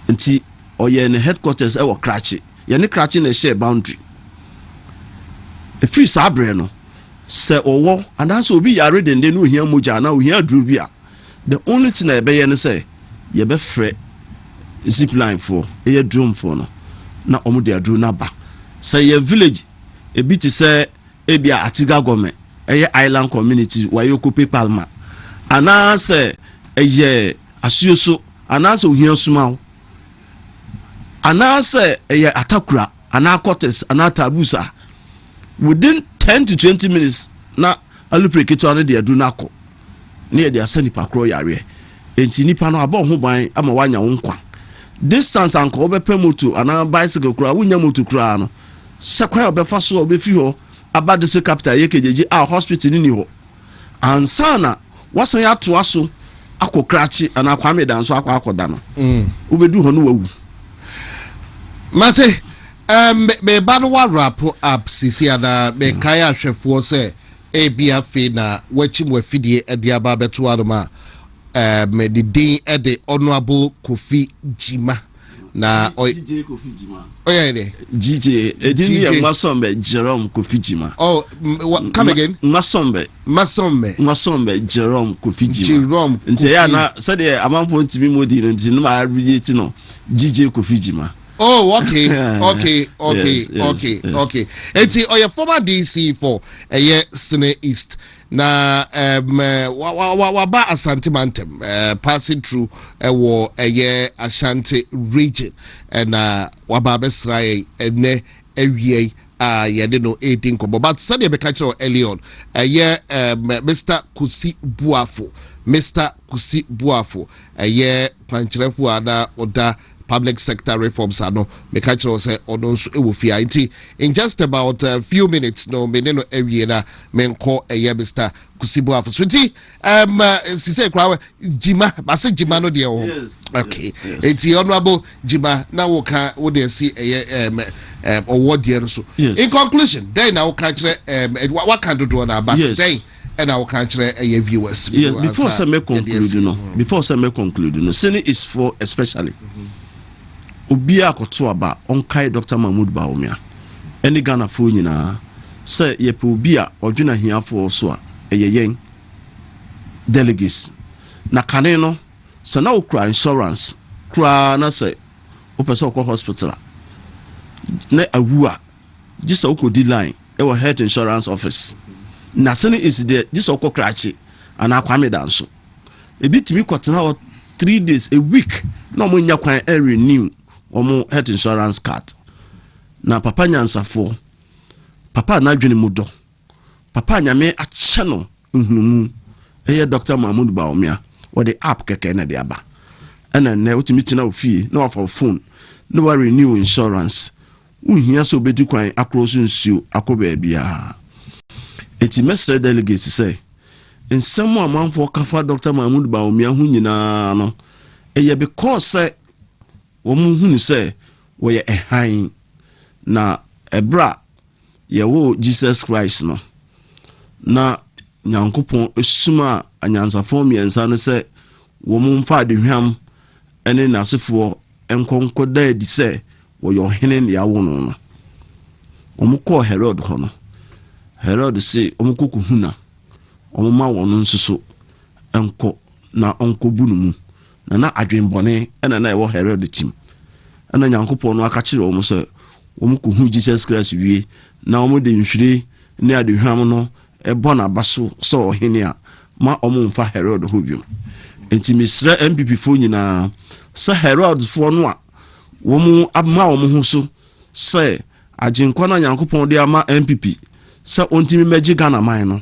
Until or ye in the headquarters I will cratch it. You're not cratching a share boundary. A free sabreno say or war and that's will be already and they know here Muja now here Drubia. The only thing I bay and say ye be fret zip line for a drum for no. Na omu de adu na ba say your village e bi ti say e bia atiga government island community wayo ko palma ana say eye asuoso ana say ohia suma ana say eye atakura ana quarters ana tabusa within 10 to 20 minutes na alupreketo ana de adu na ko na ye de asani pakro yare enti nipa no aba ho ban ama wanya wo nkwa distance anko obepe moto ana bicycle kura wunya moto kura no sekwa obefa so obefi ho abade so capital yekejeji a hospital ni ho ansana wasan ya to aso akokrachi ana kwame dan so akoda no obedu ho no wawu mate me ba no wa wrap up sisi ana me kai ahwefo se ebia fe na wachi mo afidie ade aba beto adoma me the day at the Honorable Kofi Jima na DJ Kofi Jima. Oh yeah, DJ Masombe Jerome Kofi Jima. Oh, come again. Masombe Jerome Kofi Jima. Jerome. Nti ya na said the amount for ntimi modi no nti no ma read no DJ Kofi Jima. Oh, okay. Enti oya former DC for Sene East. Na waba Asante Mantem passing through wo Ashanti region and waba besrai ene ewie yede no 18 kobo but Sunday be catch early on Mr. Kusi Buafo panchrefu ana oda public sector reforms ano me catch say ono so ewofia nti in just about a few minutes no me no ewie na me nko Mr. Kusi Buafo so nti sise kwa Jima base Jima no de ho okay nti honorable Jima na wo ka wo de si award there so in conclusion then na wo catch what can do na but then and I will catch viewers before say me conclude no Senate is for especially obi akoto aba onkai Dr. Mahmoud Baumia any Ghana fo nyina say ye pe obi a odwena hiafo so a yen delegates na kane no so na okra insurance kra na say opese okọ hospital na awu a just okodi line e wo health insurance office na sene is there just okọ krachi ana kwame danso e bitimi kwotena 3 days a week na mo nya kwan renew omo health insurance card na papa nyansafo papa na adwene mu do papa nyame ache no nhunumu eye Dr. Mahmoud Baumia wo the app keke na de aba ena na utimi tina ofie na wa phone na wa renew insurance unhia so bedi kwan across nsuo akoba bia eti mestre delegates say nsemu amanfo kafa Dr. Mahmoud Baumia hu nyina no eye because womu hunu say wo ye ehan na ebra ye wo Jesus Christ no na nyankopon esuma anyansafo miensa no say womu mfa de hwam ene nasefo enkonko da di say wo yo hene ne yawo no womu ko Herod ho no Herod say womu koku huna womu ma wono nsuso enko na onko bunumu na adwenbone ena na ewo Herod team ena nyankopon no aka kire womu say womu ko hu Jesus Christ wie na womu de nhwire ne adehwam no ebo na baso so ohene a ma womu mfa Herod ho biom enti misra MPP fo nyina sa Herod fo no a womu abma womu ho so say ajinkwa na Nyankopɔn de ama MPP say ontimi meji Ghana man no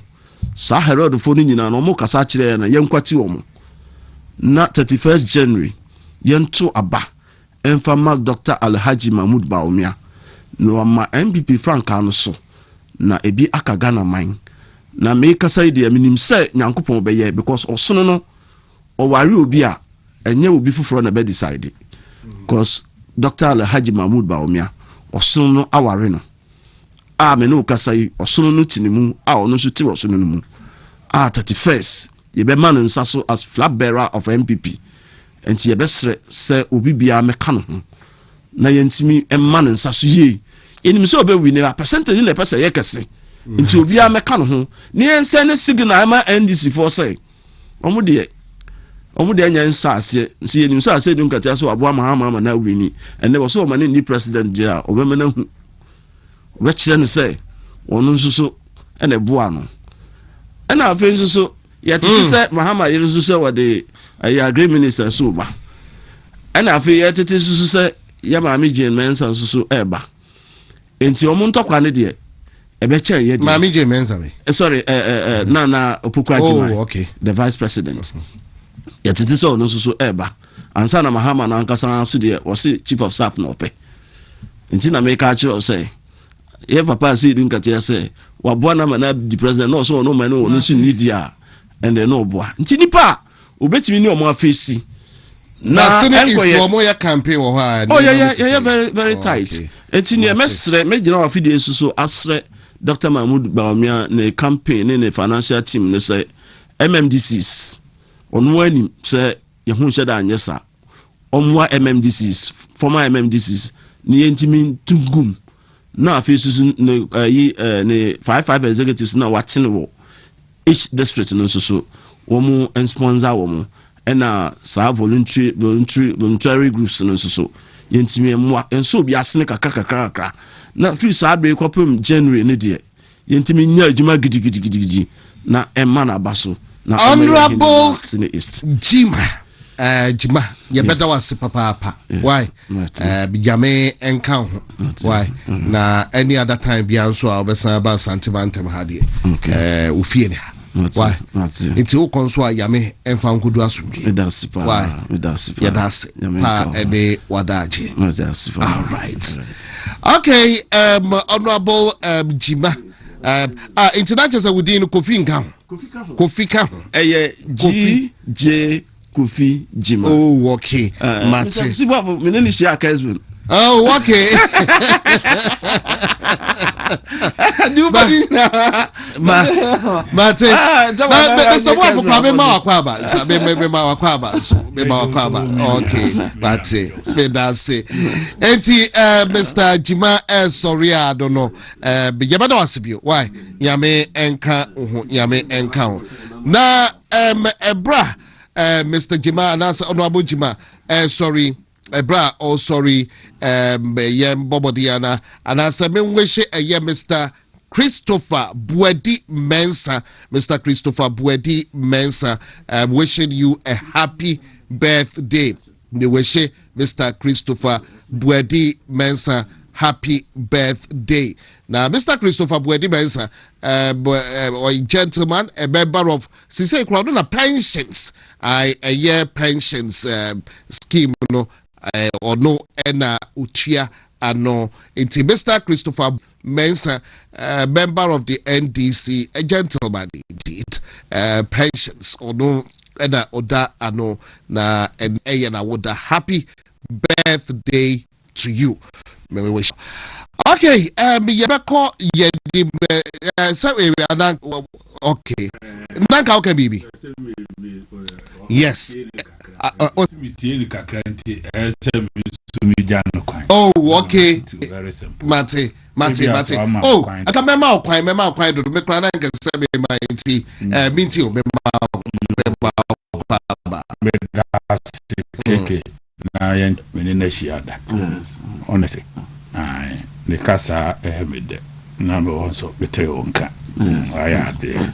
sa Herod fo ni nyina no mo kasa kire na yenkwati wo na 31st January yento aba emfa mark Dr. Alhaji Mahmoud Bawumia no ma MPP Franka no so na ebi aka Ghana man na me kasa ide minim say Nyankopɔn beye because osono no o ware obi a enye obi fufuro na be decide because Dr. Alhaji Mahmoud Bawumia osono no aware no a me no kasa yi osono no tinimu a ono so ti osono no mu a 31st ye be man nsa so as flag bearer of MPP enti ye be se obi bia me ka no ho na yentimi man nsa so ye enim se obe win a percentage le pese ye kese enti obi a me ka no ho ne ense ne signal ma NDC for say omo de anya nsa ase nsi yenim so ase dun katia so abo ama na wini ene wo so o mane ni president dia obe me na hu obe kire ne say wonu nso so ene boa no ena afi nso so ya titi say Mahama yiri nso so wode ya agree minister so ba ena afi ya titi nso so ya Maami Jane Mensa nso so eba enti omo ntokwa ne de ebe che ye Maami Jane Mensa me sorry na Opukwaji okay, the vice president ya titi so no so eba ansa na Mahama na Nkansah so de wose chief of staff na ope enti na me ka achiro say ye papa si dun katia say wa boa na ma na di president no so no man no so need ya and no boa enti nipa obetimi ni omo afesi na is omo ya campaign wo ha oh yeah very tight enti ne mesre me gina wa fidie so asre Dr. Mahmoud Bawumia ne campaign ne financial team ne say MMDCs onu ani say ye hu sheda anyesa omwa MMDCs former MMDCs ni yentimi tugum na afesu ne ne 55 executives na watene wo each district no so wo sponsor wo na sa voluntary groups no so yentimi mwa enso bi asene kakakakaka na free sa be kopem January ne de yentimi nya adwuma gidigidi na emma na baso na honorable Jima ye better was papa why bijame enka ho why na any other time bi anso a obesa ba santimantem hade ofie ne why nti wo konso a yame enfa nkodu asumdwe why ya das pa ede wadaje all right okay honorable Jima international within Kofi Nka GJ Kofi Jima. Oh, okay. Mate. Si babo, me neni share Kesvin. Oh, okay. Mate. Mr. Wafo kwa me ma wakwaba. Sa me ma wakwaba. So me ma wakwaba. Okay. Mate. Me da say. Enti Mr. Jima sorry I don't know. Ye bada wasibio. Why? Yame enka na ebra Mr. Jima and answer honorable Jima sorry bra oh sorry yem bobodiana and answer me wish Mr. Christopher Buedi Mensa wishing you a happy birthday. The wish Mr. Christopher Buedi Mensa happy birthday. Now, Mr. Christopher Buedi Mensa, a gentleman, a member of Sise Crowdona pensions, a year pensions scheme, no, or no, ena uchia, no. It's Mr. Christopher Mensa, member of the NDC, a gentleman indeed, pensions, or no, ena oda, no, na, and a woda happy birthday to you. Maybe wish. Okay, yebeko yedi okay. Nanka how can be? Yes. Oh, okay. Mate. Oh, I can remember quite do me cry and say me my minty o okay. Na yen menene shiada. Honestly. Ai, ne kasa ehmede. Na me wonso bete wonka. Aya de.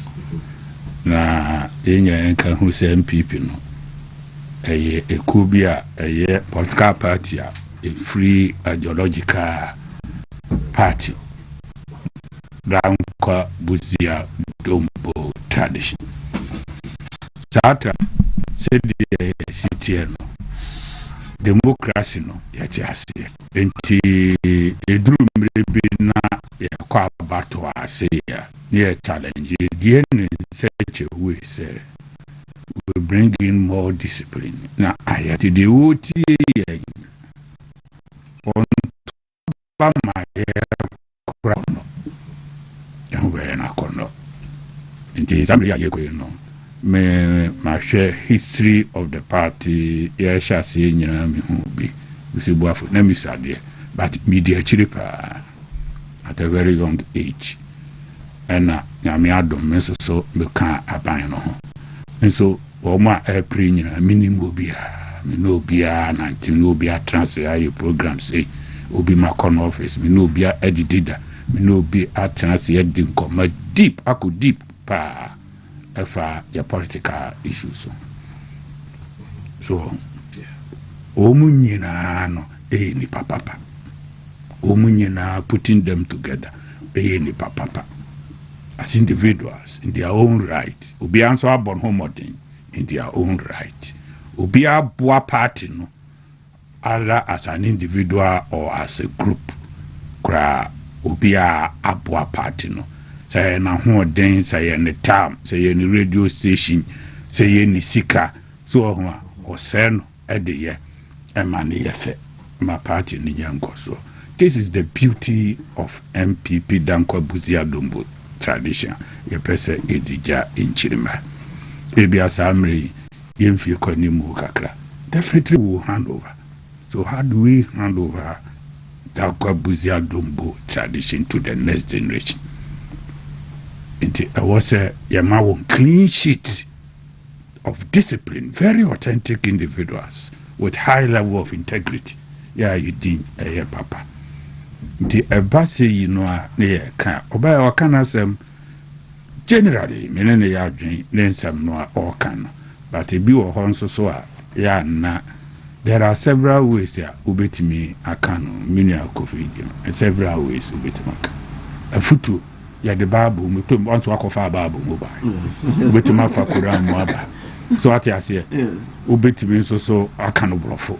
Na yenya enka hu se MPP no. Ekubia political party a free ideological party Dankwa Buzia Dombo tradition. Satra said the city democracy no yati ase enti eduru mrebi na yakwa battle ase ya near challenge the end such a way say we bring in more discipline na ayati the oti on ba ma crown yawe na kono enti samri ya yeko no me share history of the party ya sha say nyina me hu bi usibuafo na mi sade but media chiripa at a very young age and nyame adom me so me ka aban no ho nso o ma april nyina minimum bia me no bia na ntim no bia transfer ayo program say obi ma con office me no bia edidida me no bi transfer edin come deep ako deep pa efa ya political issues so omunyina no ni papa omunyina putting them together ni papa as individuals in their own right obi anso abon homodin in their own right obi aboa party no either as an individual or as a group kra obi aboa party no say na ho den say ne town say ne radio station say ne sika so ho o say no e de ye e ma ne ye fe ma party ni yanko so this is the beauty of MPP Dankwa Buzia Dombo tradition ye pese edija inchirima e bia samri yemfie kwani mu kakra definitely we will hand over. So how do we hand over Dankwa Buzia Dombo tradition to the next generation? It was a clean sheet of discipline, very authentic individuals with high level of integrity. Yeah, you did, papa. The embassy, you know, generally, many ya then some no or can, but a be or horns so, yeah, na. There are several ways here, ubetimi akano, mini alcohol, and several ways ubetimi. A futu. Ya the babu mutum want to walk off babu mobile ubetuma fa Quran moaba so what you say ubetimi so akano blofo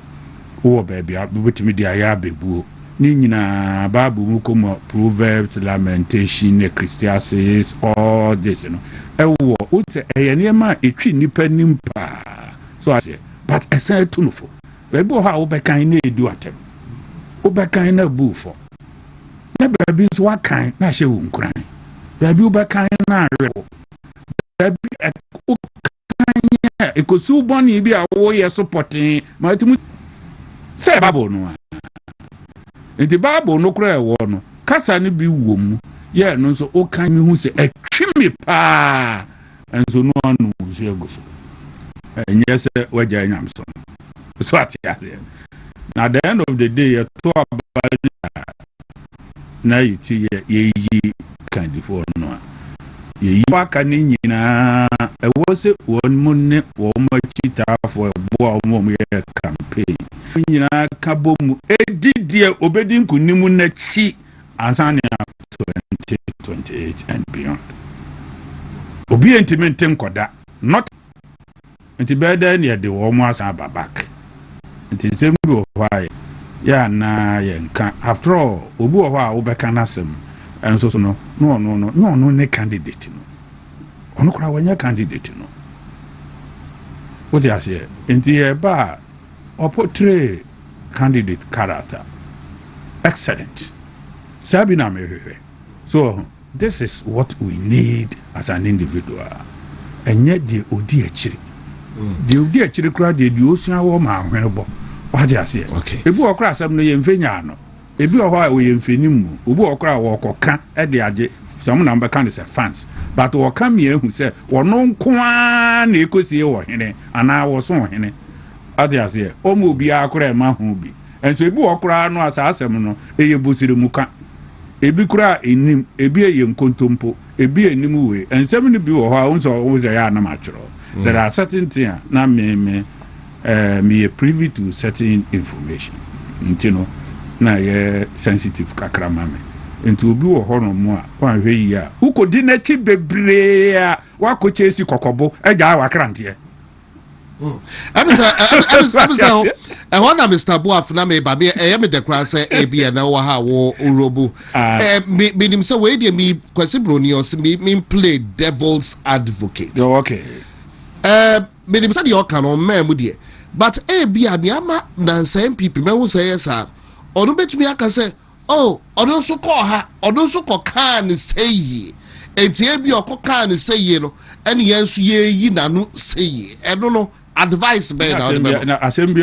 wo baby ubetimi dia ya bebu ni nyina babu mukomo Proverbs, Lamentation, Ecclesiastes, all this, you know ewo ute eyeniema etwi nipa nimpa so I say but esa tunufo baby ha obekan na edu atem obekan na bufo na baby so wakan na hye wonkuran baby obekan na rewo baby okanya ekosu boni bi a wo ye supporting matimu say babo no enti babo no kura ewo no kasa ne bi wo mu ye no so okan mi hu se atwimi pa enso no anu so egoso enye se waja nyamso so atia na at the end of the day you talk about na yiti ye kandi for no ye waka ni nyina e wo se won munne wo ma chita for bo mo ye campaign nyina ka bomu edidie obedi nkunimu na chi ansane 2028 and beyond obi entimente koda not entibeda ne de wo mo asa babak enti bi why ya na ye nka after all obi wo a wo beka nasem enso so no ne candidate no ono kura wanya candidate no what you say enti e ba portray candidate character excellent sabina mehehe so this is what we need as an individual enye de odi akire de odi akire kura de osua wo ma ahwenebo what you say okay ebi okura asem no ye mfenya no ebi oho a we ye mfenimu obi okura wo koka e de age some number can say fans but wo kam ye hu say wono nkoa na ekosie wo hene ana wo so hene what you say o mo obi akura ma hu bi enso ebi okura no asa asem no eye bosire muka ebi kura enim ebi eye nkontompo ebi enim we ensem ni bi wo ho a wo say ya na machro there are certain things na me privy to certain information ntino na ye sensitive kakra mame nti obi wo ho no mo a wan hwe yi a ukodi na chi bebre a wa ko chesi kokobo eja wa krante abisa na Mr. Boaf na me ba me me de kra say e bia na wo ha wo urobu me nim say we dey me kwesi broni os me play devil's advocate. Okay. Me nim say the kan on mu de but e bia ni ama na nsem people me wo say yes a onu betumi aka say oh onu so ko ha onu so ko kan say enti e bia ko kan say no ene yensu ye yi na no say e no advice be na assembly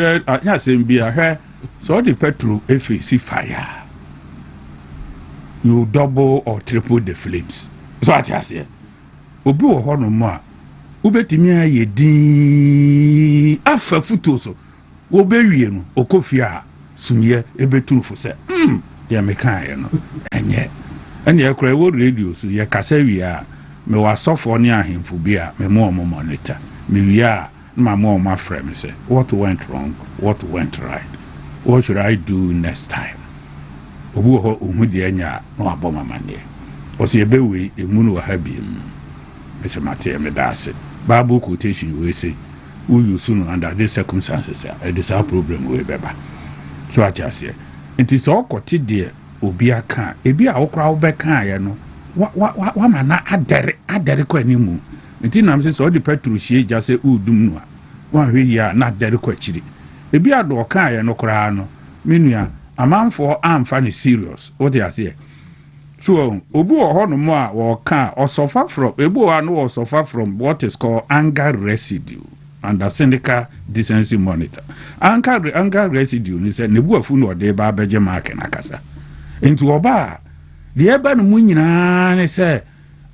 he so the petrol if see fire you double or triple the flames so at here obi wo ho no mo a ubetimi aye din afa futo so wo be wie no okofia a sumye ebetunu fo se ya meka ye no enye ene ye kra wo radio so ye kasa wi a me wa sofo ne ahemfo bi a me mo monitor me wi a my mom, my friend, say, what went wrong? What went right? What should I do next time? Obu ho di anya no aboma mane. O se ebe we emunu wa habi. Mr. Matthew Medase. Bible quotation we say, who you soon under these circumstances, it is our problem we beba. So I just say, it is all koti de obi aka, ebi a okra obeka ya no. Wa mana adere ko animu. Nti na mse so the petrol hie just say udum no a wan hwe ya na dere ko akiri ebi ado kan ye no kra no menua amanfo amfa ne serious what you say so obi wo ho no mo a wo kan o suffer from ebi wo no suffer from what is called anger residue under syndical decency monitor anger residue ni say nebu afu no de ba beje mark na kasa nti oba de eba no munyina ne say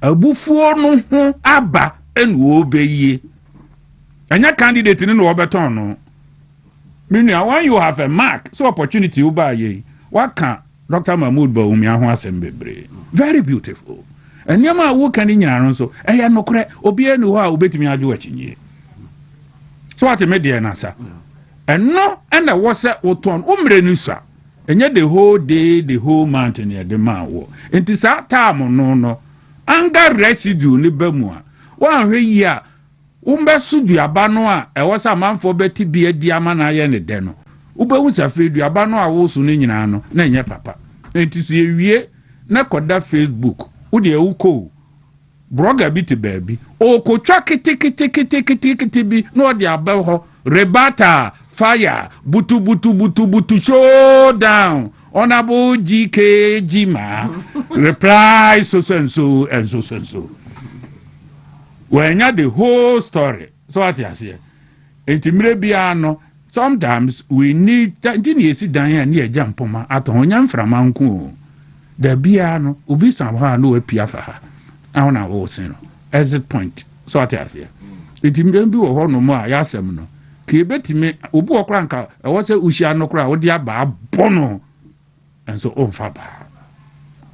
abufuo no ho aba enu obeye anya candidate ni no obeton no meaning when you have a mark so opportunity uba ye waka Dr. Mahmoud Bawumia ho asem bebre very beautiful enyama wo kan nyina no so eya nokore obi enu ho a obetimi aju achinye so what me dey na sa eno and the was oton umre ni sa enye the whole day the whole mountain ya the man wo enti sa time no anger residue ni bamu a wan hwe yi a umbe su duaba no a e wo sa manfo beti bia di ama na ye ne de no ubehu sa fe duaba no a wo su ne nyina no na enye papa enti su ewie na koda Facebook wo de ewuko blogger bi te baabi o ko twa kiti bi no de abaho rebata fire butu showdown honorable GK Jima reply so and so when you the whole story so what you say entimire bia no sometimes we need ndini esi dan ya na eja mpoma atonya mframa nku da bia no obi san ha no apia fa ha ahona wo sen no exit point so what you say entimire bi wo ho no mo a ya asem no ke betime obi okra nka e wo se uhia no kra wo dia ba bono and so on faba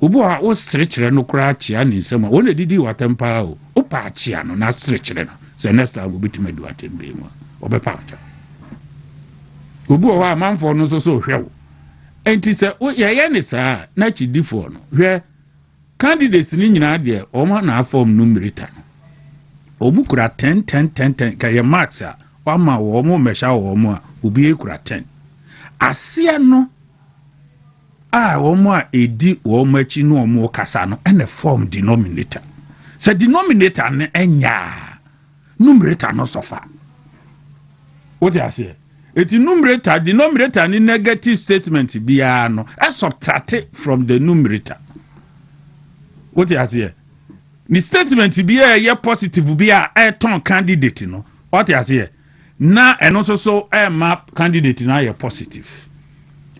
obo a o srekere no kura chia ni nsema o na didi watempa o pa chia no na srekere no so next time obi tuma du atembe mu obe pa cha obo a manfo no so hwewo enti se o ye ne saa na chidifo no hwe candidates ni nyina de o ma na form numerator no obu kura 10 ka ye marks a o ma wo mo mesha wo mo a obi e kura 10 asia no womo a edi womo achi no omo kasa no ene form denominator se denominator ne enya numerator no sofa what you say eti denominator ni negative statement bia no e subtract from the numerator what you say ni statement bia ye positive bia e ton candidate no what you say na eno so e map candidate na ye positive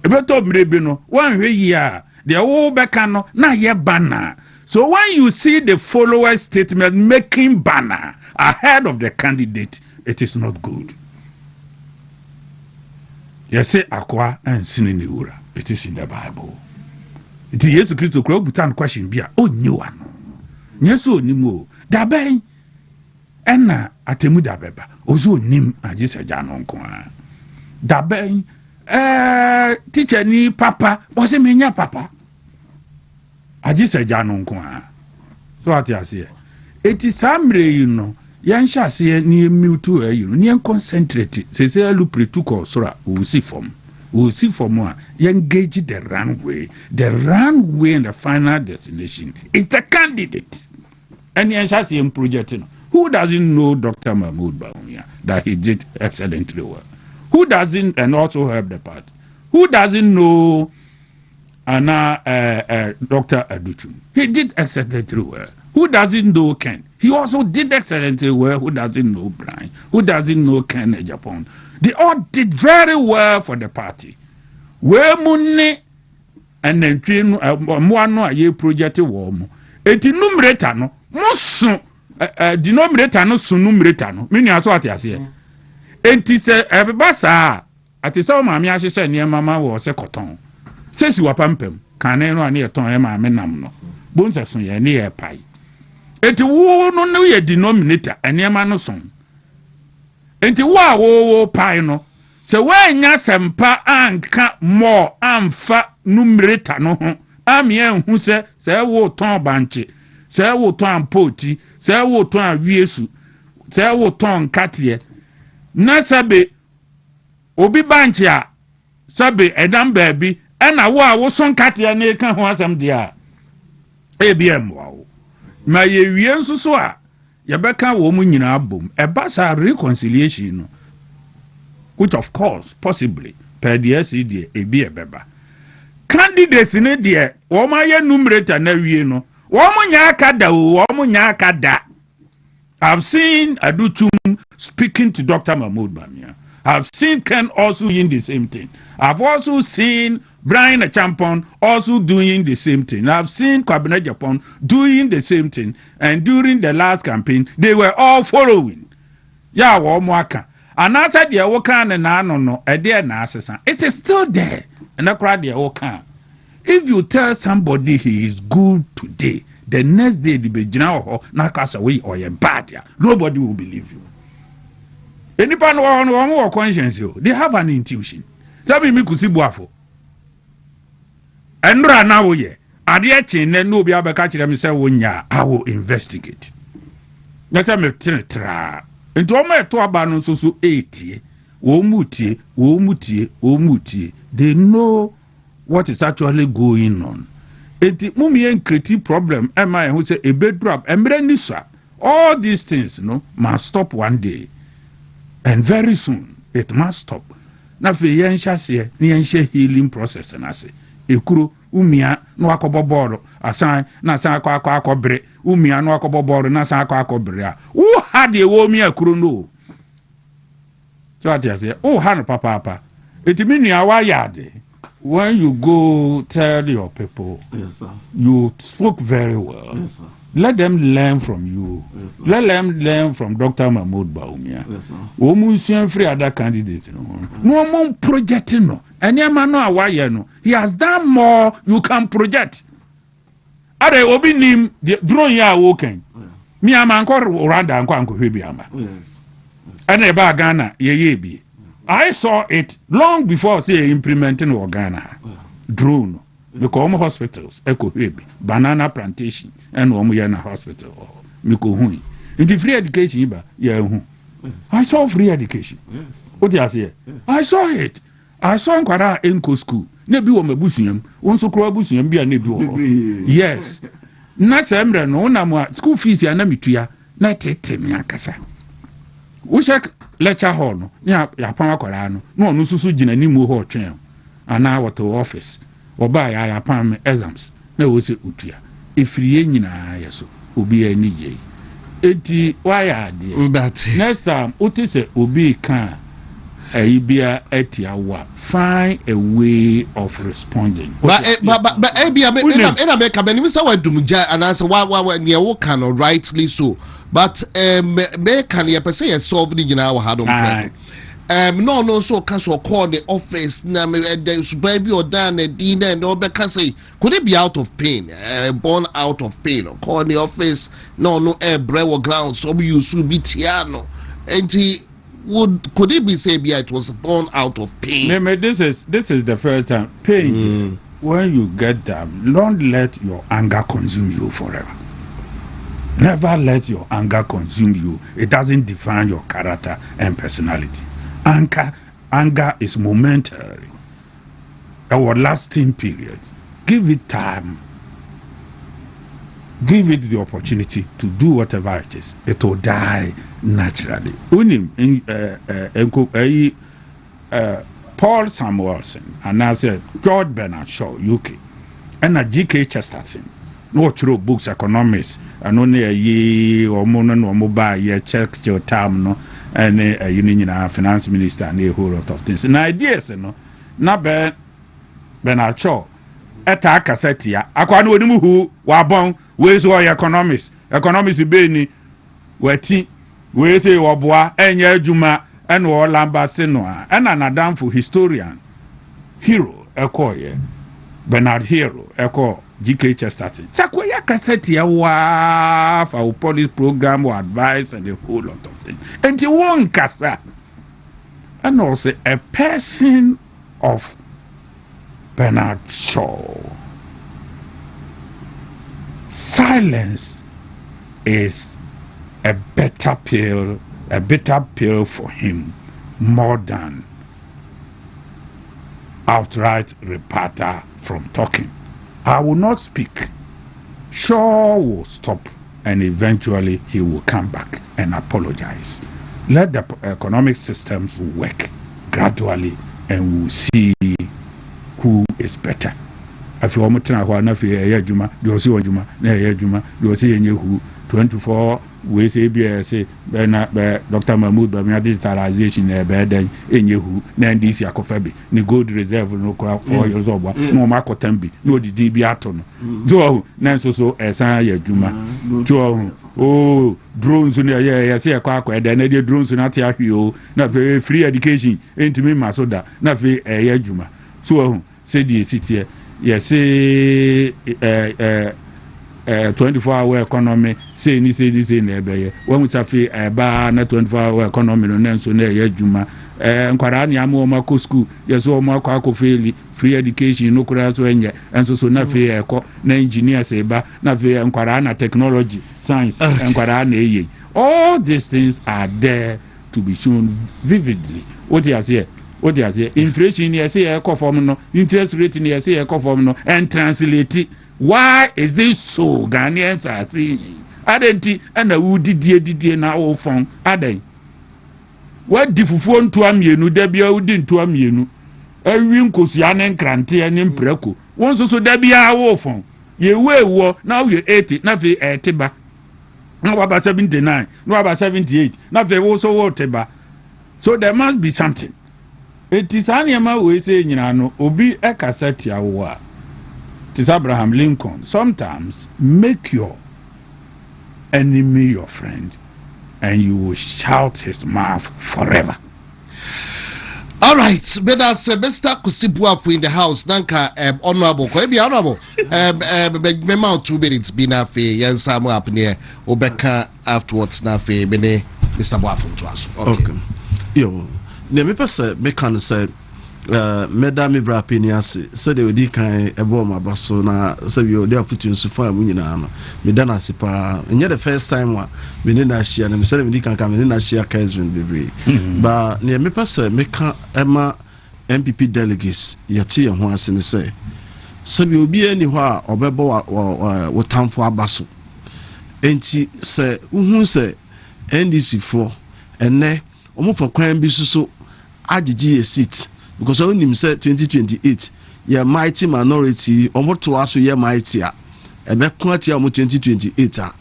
ebeto mrebe no wan hwe yi a de wo beka no na ye banner so when you see the follower statement making banner ahead of the candidate it is not good. You say akwa ansini ni ura it is in the Bible. It is Yesu Kristo kwa butan question bia onyiwa no nyeso onimo da ben ena atemu da beba ozo onim agisa jano nko a da ben teacher ni papa was menya papa agisa jano nko a so ati ase eti samre yi no yan hya ase ni mute ayi no ni concentrate se alu protocol sora o si form a engage the runway and the final destination is the candidate and yan hya ase project no. Who doesn't know Dr. Mahmoud Bawumia that he did excellently well? Who doesn't, and also help the party? Who doesn't know Dr. Aduchum? He did excellently well. Who doesn't know Ken? He also did excellently well. Who doesn't know Brian? Who doesn't know Ken Japan? They all did very well for the party. Where money and then Moano a project war. Eti numerator no musu denominator no su numerator no me nua so ate ase enti se ebeba saa ate se o maame ahyehye ne mama wo se koton se si wapampam kan no ane eton e maame nam no bonsa so ye ne ye pai enti wo no ne ye denominator ene ma no so enti wo pai no se wanya sempa anka mo amfa numerator no ho amia hu se wo ton banche se wo ton poti se wo ton awiesu se wo ton katie na sabe obi banche a sabe edam baabi na wo son katie na ka ho asam dia ebiem wo ma ye wie nsuso a ye beka wo mu nyina abom eba sa reconciliation no which of course possibly per the SED ebi ebeba candidates ne de wo ma ye numerator na wie no I've seen Aduchum speaking to Dr. Mahmoud Bawumia. I've seen Ken also doing the same thing. I've also seen Brian Achampon also doing the same thing. I've seen Cabinet Japan doing the same thing. And during the last campaign, they were all following. Yeah, mwaka. And I said, yeah, it is still there. And I cried, yeah, if you tell somebody he is good today, the next day the Bejina na cast away or you're bad, nobody will believe you. Anyone who conscience you, they have an intuition. Sabi mi kusi buafo. Endra na wo ye. Ade chin no bi abeka kire me say wonya, I will investigate. Let me tra. Into o ma to aba no so 8 wo mutie. They know what is actually going on. It mummy creative problem. Am I who say a bed drop? All these things, must stop one day, and very soon it must stop. Now for yensha healing process and I say, ekuru umia no akoboboro asan na san akwa umia no akoboboro na san akwa who had a womi ekuru no. So I say, oh han papa. It mean you are yard. When you go tell your people, yes, sir, you spoke very well. Yes, sir. Let them learn from you. Yes, sir. Let them learn from Dr. Mahmoud Bawumia. Yes, sir. Free other candidates. No more projecting. No. He has done more. You can project. Are obi nim drone ya woken. Me am anko randa anko hwebi ama. Yes. And eba Ghana ye bi. I saw it long before say implementing Ghana. Drone. Because hospitals, Echo Baby, banana plantation, and Omuyana Hospital, Miko Hui. In the free education, I saw free education. Yes. What do you say? Yes. I saw it. I saw Nkwara Enko School. Nebi Wome Busium, Onso Kro Busium, be a Nebu. Yes. Nasemre no na school fees ya na mitua na tete me akasa. Wo check lecture hall no ya pama kwara no no susu gina ni mu ho twen ana wato office oba ya pam exams na wo se utua efiriye nyina yeso obi ani ye eti why ade next time oti se obi kan bia etiawa find a way of responding but ebia ena make abeni say wa dumja and answer wa near wo can rightly so but me can you say solve the general hard on no so can so call the office na me baby or dan dinner and all can say could it be out of pain born out of pain or call the office no air brewer ground so you should be tiano and could it be say it was born out of pain? This is the first time pain. when you get them, don't let your anger consume you forever. Never let your anger consume you. It doesn't define your character and personality. Anger is momentary. A lasting period. Give it time. Give it the opportunity to do whatever it is. It will die naturally. Paul Samuelson, and I said George Bernard Shaw, UK, and G.K. Chesterton. No true books, economics, and only a year or more no mobile year check your time, no, and a union finance minister and a whole lot of things. And ideas, no, not Bernard Shaw. Attack a set here. I can't know who were born, where's all economics. Economics be ni, where tea, where's a waboa, and ya juma, and all lambasinoa, and an adamful historian. Hero, a coy, Bernard Hero, a call. G.K. Chesterton. Sakwaya cassette wa for our police program or advice and a whole lot of things. And you won't cassa. And also a person of Bernard Shaw. Silence is a bitter pill for him more than outright reparter from talking. I will not speak. Shaw will stop and eventually he will come back and apologize. Let the economic systems work gradually and we'll see who is better. If you want to know what Juma, you see what Juma, Juma, you see who 24 we say BSA Dr. Mahmoud Bamia digitalization bed in you then this Yakofebi, the gold reserve no 4 years old, no Marco Tembi, no the DB Aton. So Nanso Esaya Juma. Oh, drones in the say a Kwaku, then the drones in Atiapio, not very free education, into me Masoda, not very a Juma. So say the city, yes, say 24-hour economy, say this in there. When we say a bar, 24-hour economy, no so near Juma. Kwarani amo mako school, yes, all my Kwaku free education, no kurazo and so na fe na engineer seba, na fe Kwarana technology, science, and Kwarana. All these things are there to be shown vividly. What you say? What you say? Inflation, yes, no, interest rate, yes, no, and translate it. Why is this so? Ghanaians are saying, Adenti, and a woody dear now all phone, Ade. What different to Amienu, Debia wouldn't to Amienu. A winkles yan and cranty and impreco. Once also Debia war phone. Ye way war, now you 80, nothing at Tiba. No about 79, no about 78, nothing also war Tiba. So there must be something. It is Anyama we say, you know, Obi a cassette ya war. It is Abraham Lincoln. Sometimes make your enemy your friend, and you will shout his mouth forever. All right, but that's Mr. Kusibuafu in the house. Nanka, honorable, be honorable. Memang 2 minutes be na fe. Yan samu up near Obeka afterwards na fe. Bene Mr. Buafu to us. Okay. Yo, ne me pese me kan say. Meda me bra peniase so de odi kan ebo ma baso na so bi odi afutu nsu fa mu nyina no me da na sipa enye the first time wa me ne na share na me so me di kan me ne na share Kyeremanteng bebre ba ne me pese me kan ema MPP delegates yete ye ho ase ne say so bi obi ani ho a obebo wo tamfo abaso enti se uhun se NDC for ene omo for kwan bi so agigi a seat because I only said 2028 yeah mighty minority omoto aso yeah mighty a ebe kwati am 2028 a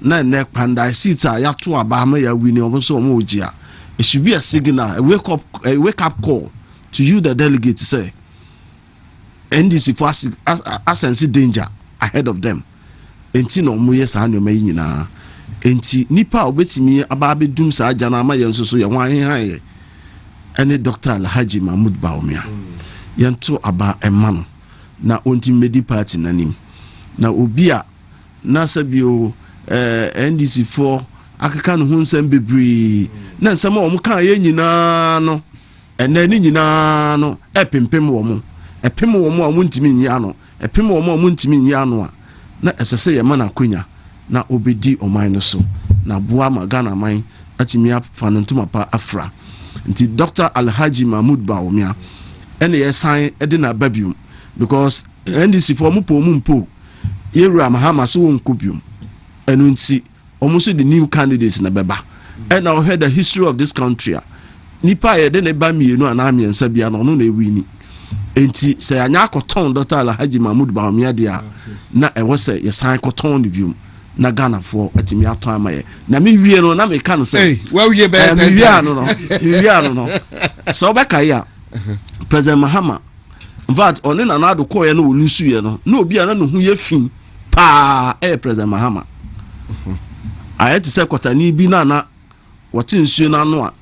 na ne panda seat a ya to aba ma ya wini omo so omo oji a it should be a signal, a wake up call to you the delegates say NDC for sense danger ahead of them enti no mo yes anu ma nyina enti nipa obetimi aba bedum sa aja na ma ye nso so ye hwan han ene Dr. Alhaji Mahmoud Baumia yanto aba emano na onti medi party nanim na obia na sabio NDC for akaka no hunsem bebre na nsema o mu kan ye nyina no ene ni nyina no epempem wo mu epem wo mo a muntimi nyia no epem wo mo a muntimi nyia no a na esese ye mana kwanya na obedi oman no so na boa ma Ghana man atimi afa no ntuma pa afra nti Dr. Alhaji Mahmoud Bawumia ene ye san ede na babium because NDC for mu po mu mpo Yewura Mahama so won kobium enu nti almost the new candidates na beba and I heard the history of this country nipa ye de ne ba mienu ana amiensa bia no no na ewini enti se anya akoton Dr. Alhaji Mahmoud Bawumia dia na ewo se ye san akoton ne bium na Ghana for atimi aton amaye na me wie no na me kan say well wie be me wie no so be kai ya President Mahama in fact oni na na do ko ye no olusu ye no na obi ana no hu ye fin pa President Mahama ayeti se kwatani bi na wote nsuo na no a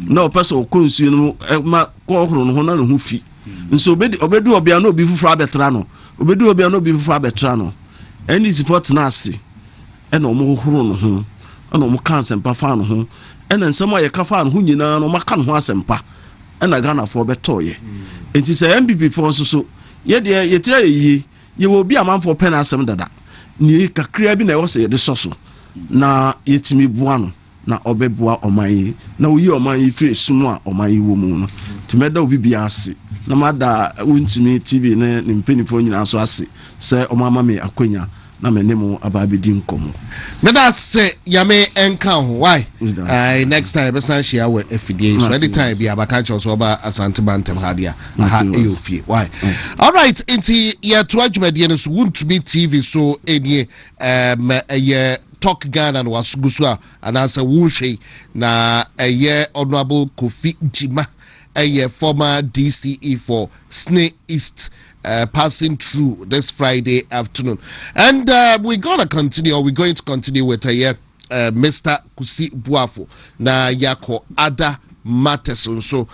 na opeso ko nsuo no ma ko horo no ho na no hu fi nso obedu obia na obi fufu abetra no obedu obia na obi fufu abetra no eni si for tenase ena omo horo no ho ena omo kan sempa fa no ho ena nsema ye ka fa no ho nyina no maka no ho asempa ena Ghana for betoye enti se MPP for so ye de ye tira ye wo bi amanfo pen asem dada ni kakria bi na wo se ye de soso na yetimi bua no na obebua oman na oyi oman free sumu a oman wo mu no timeda obi bia ase na mada WONTUMI TV ne mpenifo nyina so ase se omama me akwanya na menemu ababedi nkomo meda se yame enka ho why next time be san share we afidie so anytime bi abaka cho so ba asante bantem hadia aha eyofie why all right inti ya to adwumade ne so WONTUMI TV so enie ye Talk Ghana and was Gusua and as a wushe na Honorable Kofi Jima former DCE for Snake East passing through this Friday afternoon. And we're going to continue with Mr. Kusi Buafo na yako other matters so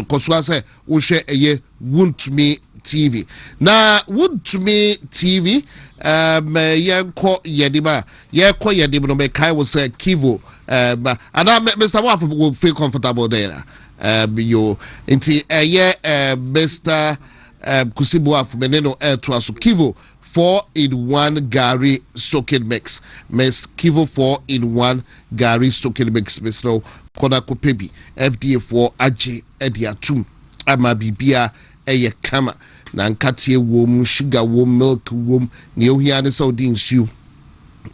koswa se wushe WONTUMI TV na WONTUMI TV yeko yediba no me kai was Kivo and Mr. Buafo will feel comfortable there you inti Mr. Kusi Buafo meneno to aso Kivo 4-in-1 Gary soaking mix Miss Kivo 4-in-1 Gary soaking mix Mr. Kona Kopebi FDA for Aje Ediatum ama bibia eye kama na nkatie wom sugar wom milk wom ne ohia ne so di nsu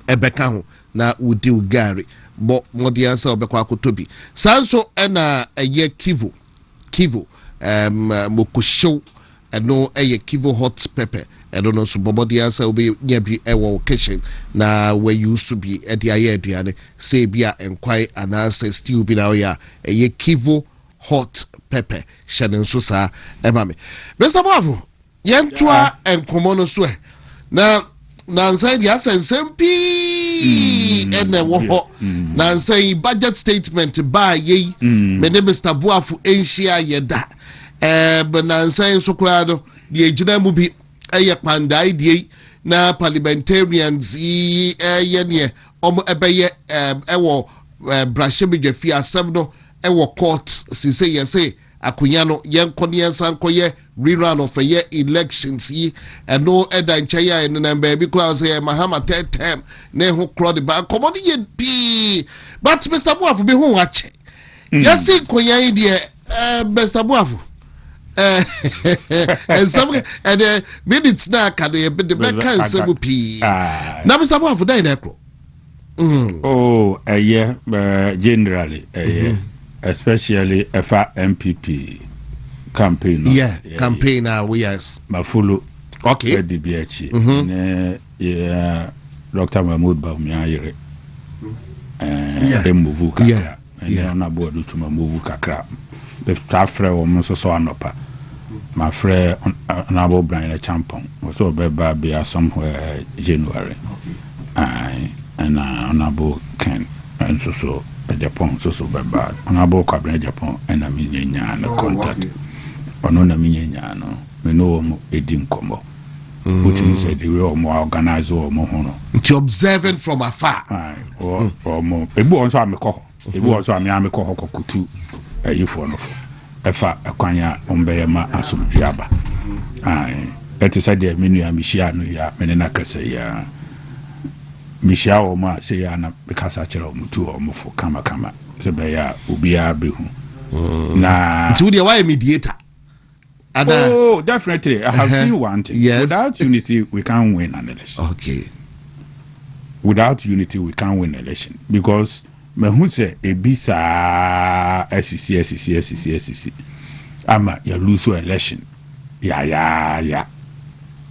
ebeka ho na wudi ugari bo modi ansa obekwa akotobi sanso na eye kivo mokoshow eno eye kivo hot pepper eno no so modi ansa obe nya bi ewo kitchen na we use bi e dia ye aduane say bia enkwai anasa stew bi na oya eye kivo hot pepper shanen so sa emame Mr. Buafo yentua enkomo no so na nsai dia sensempi ene wo ho na nsai budget statement ba ye me ne Mr. Buafo enhia yeda na nsai so krado die gina mu bi eye pandai die na parliamentarians ye ne omo ebeye ewo brashe bidwafi asem no ewo court sise yese akunya no yenkone sankoye rerun of a year elections yi no eda nchaya en na baby class Mahama third term ne ho crowd ba komodi ye bi but Mr. Buafo be ho wache yesi konya yi de Mr. Buafo and some and minutes na ka de be de kan sabu pi na Mr. Buafo dai na kro generally especially FA MPP campaign. Campaign yes. Mafulu. Okay. DBH. Dr. Mahmoud Bawumia yere. Move kakra. And na board to move kakra. The tafre o so anopa. My friend Honorable Brian Champon was over by somewhere January. And Honorable Ken and so Japan so bad. Honorable Cabinet Japan and a minya no contact. Ono na minya no me no edin komo. Which means they were more organized or more hono. To observing from afar. Or more. Ebu onso ameko. Ebu onso ameko hokokutu. You for no. Efa akwanya ombeyema asumdwaba. ai ete said the menu amishia no ya menena kasa ya mishia o ma se ya na bekasa kire o mutu o mfo kama se be ya obi a behu na nti we why mediator Ada. Oh, definitely. I have seen one thing. Yes. Without unity, we can't win an election. Okay. Without unity, we can't win an election. Because me who say ebisa SCC. Ama you lose election. Yeah.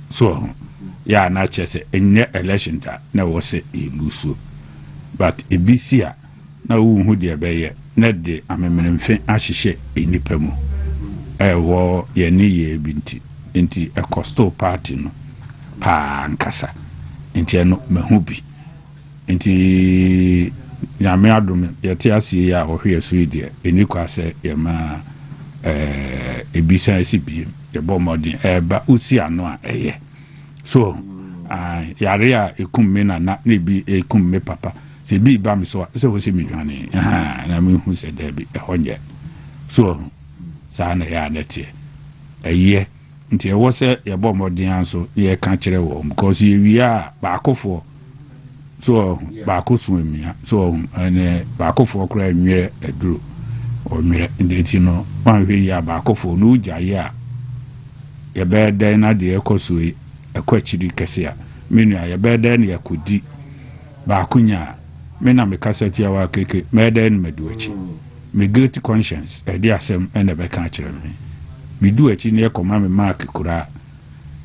So, yeah, not just say in election that na was say you lose. But ebisia na who dey be net de amememfe ahihye enipa mu. Ewo ye ni ye binti nti a coastal party no pa Nkansah nti no mehu bi nti nyame adom ye te ase ya ohwe so ide eni kwa se ye ma ebisa esi bi ye bo modin eba usi ano a eye so yare a ekum me na bi ekum me papa se bi ba mi so se wo se mi dwane na me hu se da bi ehonye so sana ya nete eye nti e wo se ye bo modin anso ye ka kire wo because ye wi a baakofo so baakoso emia so ene baakofo kra enwere eduro o nwere ndeti no wanhwe ya baakofo no ujaye a ye be den na de ekoso ekwachiri kese a menu a ye be den na yakodi baakunya me na me kasati awa keke me den meduachi me guilty conscience e dey asem ene be kan kire me du achi ne ekoma me mark kura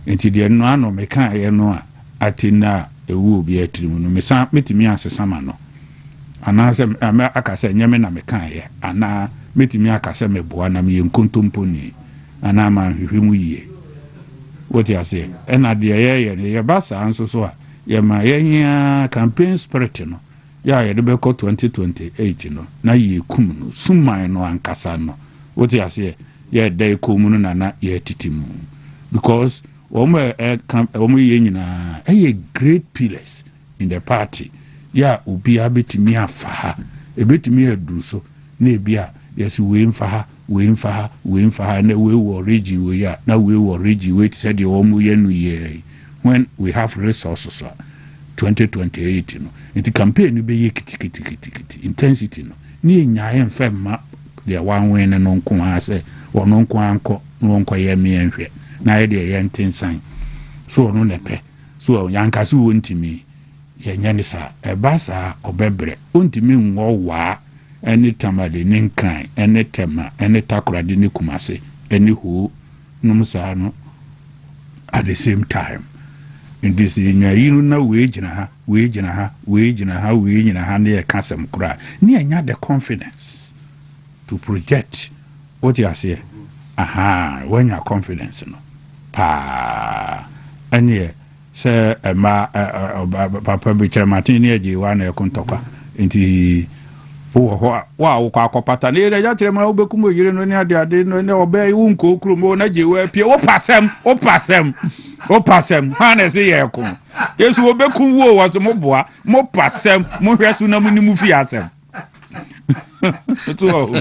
enti de no ano me kan ye no a atina ewu obi atirimu no me san metimi asesama no ana se akase nyame na me kan ye ana metimi akase me boa na me nkontompo ni ana ma hwehwemu yie what you say ena de ye basa anso so a ye ma ye campaign spirit no ya ye de be ko 2028 no na ye kum no suman no Ankasa no what you say ye dey ko mu no na ye titimu because omo ye nyina a great pillars in the party ya obi abetimi afa ebetimi aduru so na ebia yes we mfa ha na we wo regi we ya na we wo regi we said the omo ye no ye when we have resources 2028 no it campaign no be ye kiti intensity no ni nyae mfemma de wanwen no nko ase wono nko anko no nko ye me enhwe na ye de ye ntensan so no nepe so yankase wontimi ye nyane sa ebasa obebre wontimi nwo wa eni tamade ni nkan eni tema eni takorade ni kumase eni ho numsa no at the same time in this nyayiru na we gina ha na ye kasem kura ni anya the confidence to project what you say when you confidence no pa ene se ma papa bi Kyeremanteng ni eji wa na ekontokwa nti wo kwa akopata na ere ja Kyeremanteng wo bekum oyire no ni ade no ne obe wu nko okrumo na je wa pie wo pasem ha na se ye ko yesu wo bekum wo wo so mo boa mo pasem mo hwesu na mo ni mu fi asem to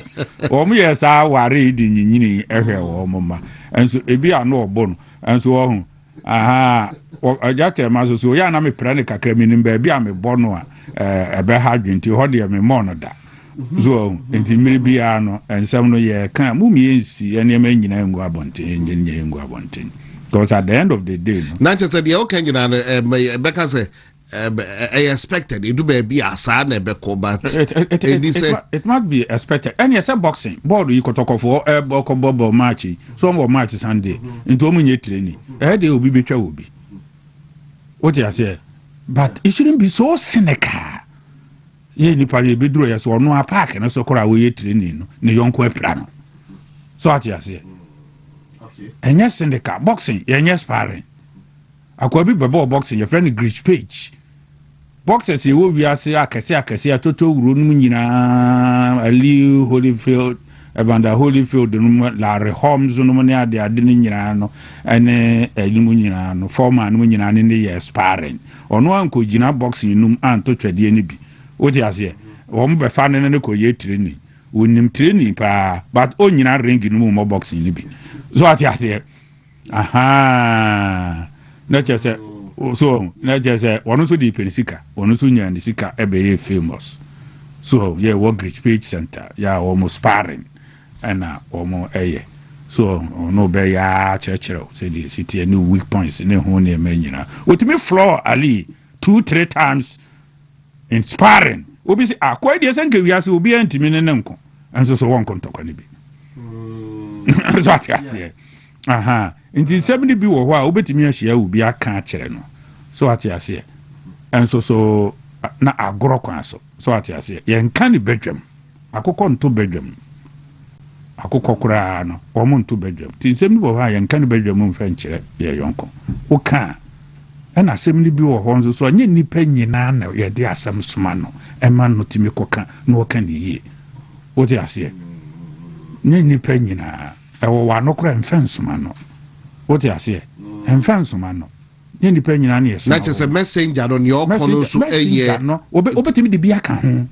o mo yesa ware di nyinyini ehwe wo mo ma enso ebi ano obo no enso wo hu aja Kyeremanteng so ya na me pra ne kakra mi nim ba bi a me bo no a ebe ha dwenti ho de me mo no da so enti mmiri bia no ensam no ye kan mu mi ensi ene ma nyina ngu abonten because at the end of the day no na chese de o kan nyina no beka say expected it do be asa na be ko but it must be expected and yes boxing board you kotokofo bobo match so mo match Sunday into omunye training dey obi betwa obi what you say but it shouldn't be so cynical ye ni pare be duro yes ono a park na so kora we training no ne yonko apra no so what you say okay and yes cynical boxing yes sparring akwa bi bebo boxing your friend Grich Page boxers ye wo wiase akese atoto wuro num nyina Ali Holyfield Evander Holyfield num Larry Holmes num ne ade nyina no ene num nyina no former num nyina ne ye sparring ono anko gina boxing num anto twade ne bi wo ti ase wo mbe fa ne ko ye training wonim training pa but o nyina ring num mo boxing ne bi so ati ase aha na kyerɛ so na kyerɛ sɛ ɔno nso de pɛne sika ɔno nso nya ne sika ɛbɛyɛ famous so yɛ wɔ Great Page Center yɛ wɔn sparring ɛna wɔn ɛyɛ so ɔno bɛyɛ kyerɛkyerɛ sɛ de city ne weak points ne ho ne ɛmɛ nyinaa otumi floor Ali 2-3 times in sparring obi sɛ akɔ deɛ sɛ nka wiase obi antimi ne nko ɛnso so wɔn kontɔkɔ ne bi so ate aseɛ aha nti sɛm ne bi wɔ hɔ a wobɛtumi ahyia obi aka akyerɛ no so ate aseɛ ɛnso so na agorɔ kwan so ate aseɛ yɛnka ne badwam akokɔ nto badwam akokɔ koraa no wɔn nto badwam nti sɛm ne wɔ hɔ a yɛnka ne badwam mfa nkyerɛ yɛ yɔnko woka ɛna asɛm ne bi wɔ hɔ nso so nye nipa nyinaa na yɛde asɛm soma no ɛma no timi kɔka na ɔka ne yie wote aseɛ nye nipa nyinaa ɛwɔ wano kora mfa nsoma no wote aseɛ mfa nsoma no nye nipa nyinaa ne yɛsoma na kyerɛ sɛ messenger no ne ɔkɔ no so ɛyɛ obɛtumi de bi aka ho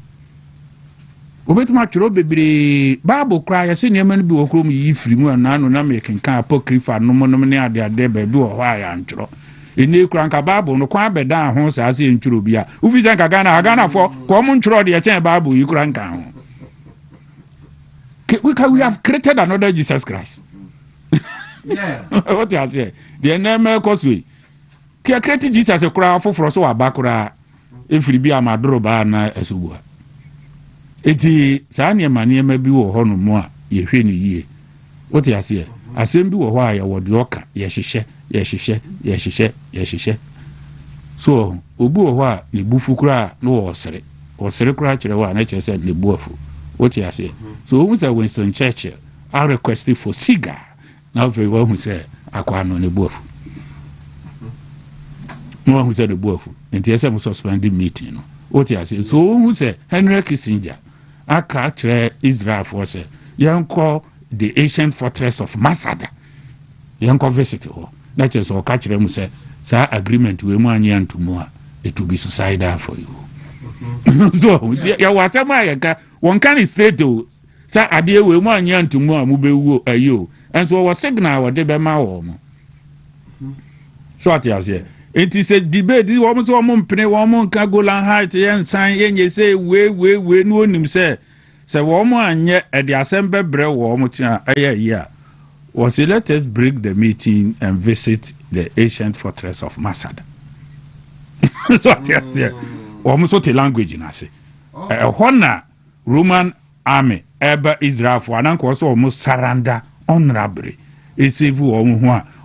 obɛtumi atwerɛ bebree Bible koraa yɛsɛ nneɛma no bi wɔ kurom yi firi mu anaa no na mekenka apocrypha nom ne adeade baabi wɔ hɔ a yɛantwerɛ ene kura nka Bible no kwa bɛda ho saa sɛ ntwerɛ bi a wofi sɛ nka Ghana fo ko mo ntwerɛ de yɛkyɛn Bible yi kura nka ho we have created another Jesus Christ yeah what you say the name cosway ke create Jesus kura foforo so waba kura efiri bi amadoro ba na esubua eti saa nneɛma bi wɔ hɔ no mu a yɛhwɛ ne yie what you say asɛm bi wɔ hɔ a yɛwɔ de ɔka yɛhyehyɛ so obi wɔ hɔ a ne bufu kura no ɔsere kura kyerɛ hɔ a na kyerɛ sɛ ne bu afu what you say so who say Winston Churchill I requested for cigar now very well who say akwa no ne bu afu no who say the bu afu nti yɛsɛ mo suspend meeting no what you say so who say Henry Kissinger aka kyerɛ Israel for say yɛnkɔ the ancient fortress of Masada yɛnkɔ visit hɔ na kyerɛ sɛ ɔka kyerɛ mu sɛ saa agreement we mu anya ntomu a it will be suicidal for you so yɛwɔ asɛm a yɛka wɔn ka ne straight o sɛ adeɛ we mu anya ntomu a mu bɛwuo ayo ɛnso wɔwɔ signal wɔde bɛma wɔ mo so ate aseɛ enti sɛ debate wɔn so wɔn mpene wɔn nka Golan Heights yɛnsan yɛnyɛ sɛ we no onim sɛ wɔn anyɛ ɛde asɛm bɛbrɛ wɔn tia ɛyɛ yi a was let us break the meeting and visit the ancient fortress of Masada. So almost the language na say. Hona Roman army eba Israel for an also almost surrender honorably.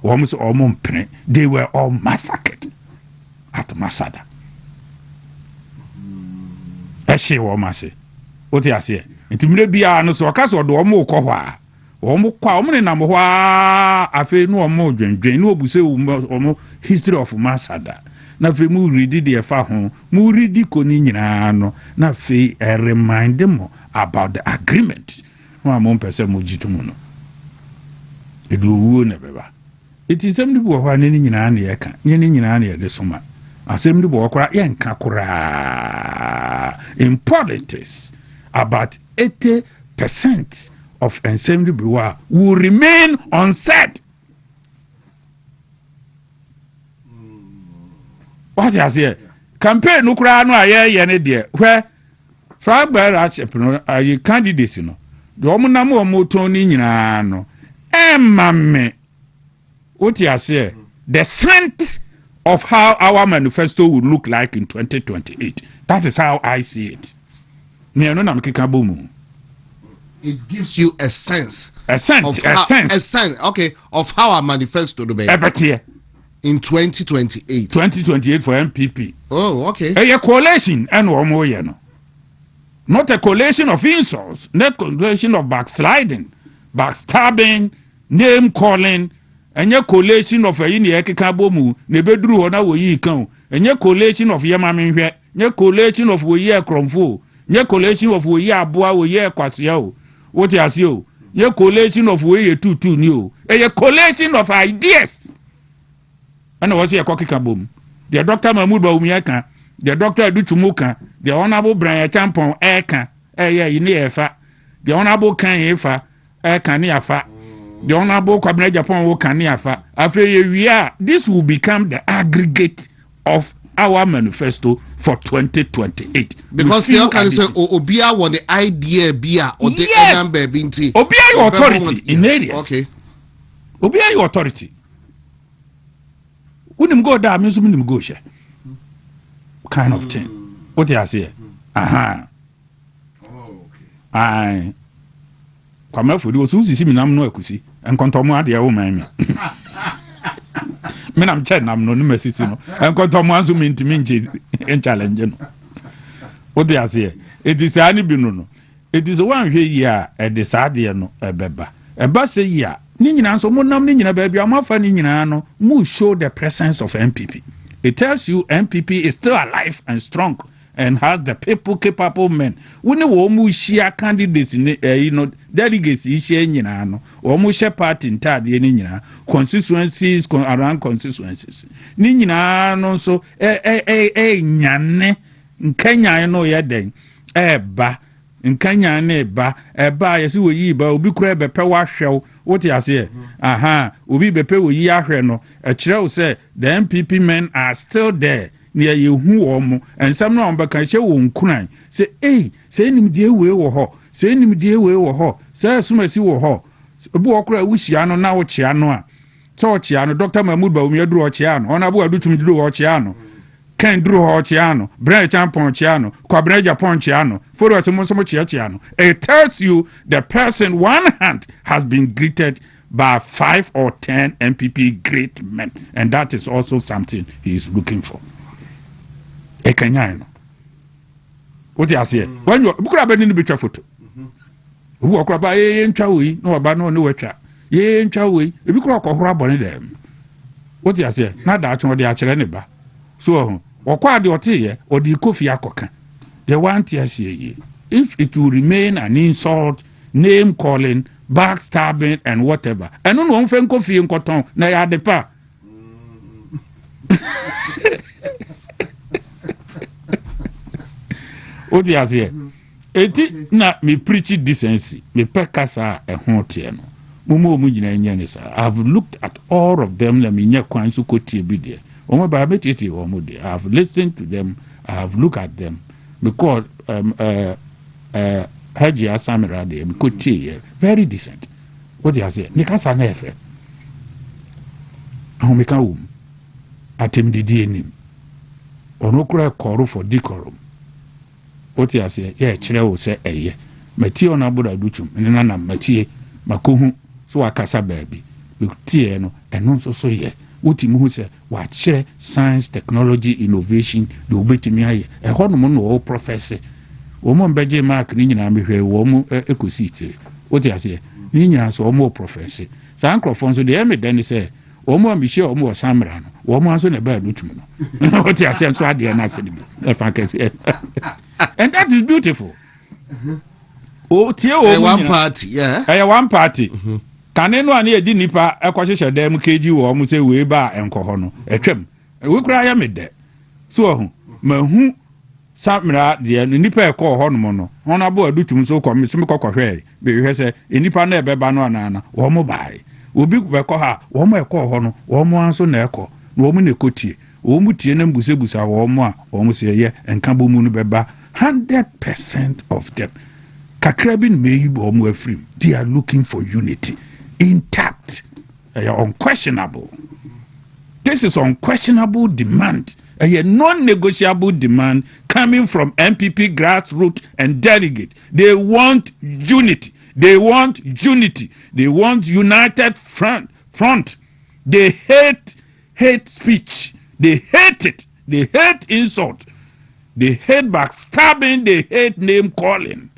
Almost they were all massacred at Masada. Eshe wo mase. What you say? Intimide bia no so kaso do mo kɔ hɔ a omo kwa omo ne nam hɔ a afi no omo dwendwen no obuse omo history of Masada na fe mu read the fa ho mu read ko ni nyina no na fe remind them about the agreement no am pese mo gitumu no eduwo na beba eti sem de bo hɔ ne nyina na yɛka ne nyina na yɛde soma asem de bo kora yɛnka kora in politics about 80% of Assembly Brewer will remain unsaid. What you say? Campaign no kura no aye ne de where Fragber Achepno aye candidates no. The omuna mo moto ni nyina no. Emame. What you say? The scent of how our manifesto would look like in 2028. That is how I see it. Me no na mkeka bomu. It gives you a sense of how our manifesto to be in 2028 for MPP. Oh, okay. A coalition and no. Not a coalition of insults, not a coalition of backsliding, backstabbing, name calling, and a coalition of a yakabomu, nebedru ona wo yi kan, and a coalition of yamamin, a coalition of wo ye kromfo, a coalition of wo ye aboa wo ye kwasiao. What you say? Your collation of way two new. A collation of ideas. And I was here cocky kaboom. The Dr. Mahmoud Baumiaka, the Dr. Duchumuka, the Honorable Brian Champon Eka, you near fa, the Honorable Kan Efa, Eka Niafa, the Honorable Cabinet Japan will can after a year, this will become the aggregate of our manifesto for 2028. Because they can say Obia want the idea Bia or the number binti. Obia your authority in areas. Okay. Obia your authority. Wouldn't go down, means wouldn't go share. Kind of thing. What do you say? Aha. I come up for those who see me now no ekusi and contomo de woman. Men I'm chatting, I'm no message, and contomo to mean to me in challenge. What do you say? It is any binuno. It is one year at the Sadia no a beba. A bus a year. Nina so more Nina baby, I'm off and Nina no show the presence of MPP. It tells you MPP is still alive and strong and has the people capable men. When the woman share candidates in delegates share no or share party in tad constituencies around constituencies. Nina no so nyane Kenya no yeden ba Nkanya ne ba yesi wo yi ba obi kura be pe wa hwew what you say aha obi be pe wo yi ahwe no e kire wo say the MPP men are still there near yehu wo mo ensam no be kan hye wo nkunan say say nim die we wo ho say nim die we wo ho say asumasi wo ho obi wo kura wo hia no na wo chia no a so chia no Dr. Mahmoud ba omi aduru o chia no ona bo adutumi duru o chia no Ken Drew Hochiano, Brad Champonchiano, Quabreja Ponchiano, for us Chiano. It tells you the person one hand has been greeted by 5 or 10 MPP great men, and that is also something he is looking for. A Kenyano. What do you say? When you look at the picture photo, who walk about in Chawi, no about no wecha, ye in Chawi, if you crock or rub on them. What do you say? Not that one, the Acheleniba. So, or the hotel or the coffee akoka. They want yes ye. If it will remain an insult, name calling, backstabbing, and whatever. And no one fan coffee in cotton, na ya de pa. What do you say? Eti na me preach decency, me pekasa a hontiano. Mumo mujina nyanisa. I've looked at all of them, let me nya kwansu koti be I have listened to them, I have looked at them. Because Haji Asamira de Mikuchi, very decent. What do you say? Nkansah nefe. Ahomeka wom. Atem didi enim. Ono kura koro for decorum. What do you say? Yeah, chire wo say eye. Mati ona boda duchum. Nina na mati makohu so akasa baby. Tie no eno so ye. Uti who say what science, technology, innovation, the obetimi aye. E hono mo no professor. Wo mo beje mark ni nyina mehwe wo mo ekositi. What you say? Ni nyina so mo professor. Sa microphone so dey me den say wo mo ambition wo mo samra no. Wo mo so na ba dutum no. What you say so ade na say bi. E fa kese. And that is beautiful. Oh, tie wo mo one party, yeah. One party. Kane no ane edi nipa ekwohyehyɛ dem keji wo mo se we ba enko ho no etwam we kura ya mede so ohu mahu samra de nipa ekɔ ho no mo no ona bo adutum so kɔ me so me kɔkɔhwɛ be hwɛ sɛ enipa na ebeba no anana wo mo bai obi bekɔ ha wo mo ekɔ ho no wo mo anso na ekɔ wo mo na ekotie wo mo tie na mbusebusa wo mo a wo mo se ye enka bo mu no beba 100% of them kakrabin meyi bo mo afrim they are looking for unity. Intact, unquestionable. This is unquestionable demand, a non-negotiable demand coming from MPP grassroots and delegates. They want unity. They want unity. They want united front. They hate speech. They hate it. They hate insult. They hate backstabbing. They hate name calling.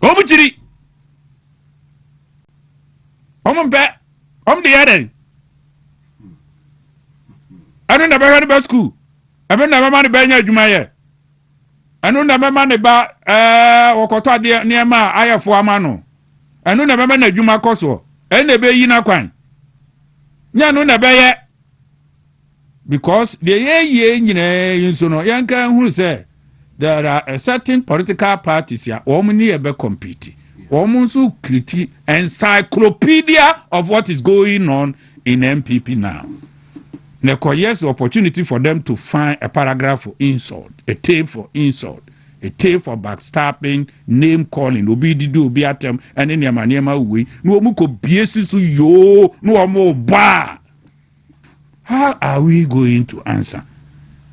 Omuchiri. The other. I don't never heard about school. I don't never mind about Jumaya. I don't never mind about Okota near my aya for Amano. I don't never mind a Juma Koso. And the bay in a coin. No, never yet. Because the ye, so no Yanka who say there are a certain political parties here, omni ever compete. Almost critique encyclopedia of what is going on in MPP now. Yes, the opportunity for them to find a paragraph for insult, a tape for insult, a tape for backstabbing, name calling, obi didu obi atem, and then yamaniema we no muko biesi su yo no more ba. How are we going to answer?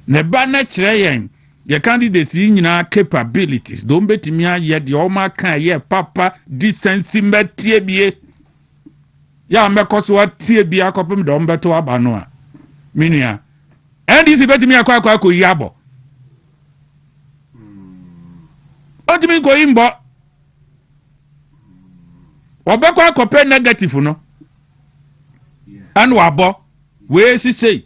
Nebana chreyen your candidates in capabilities. Don't bet me yet the Oma can ye papa decency met TBA. Ya mekos what TBA copum don't bet to abanoa. Minia. And this bet me a Kwaku yabo. What do you mean go in but? Obekwa compare negative no. And wabo. Where she say?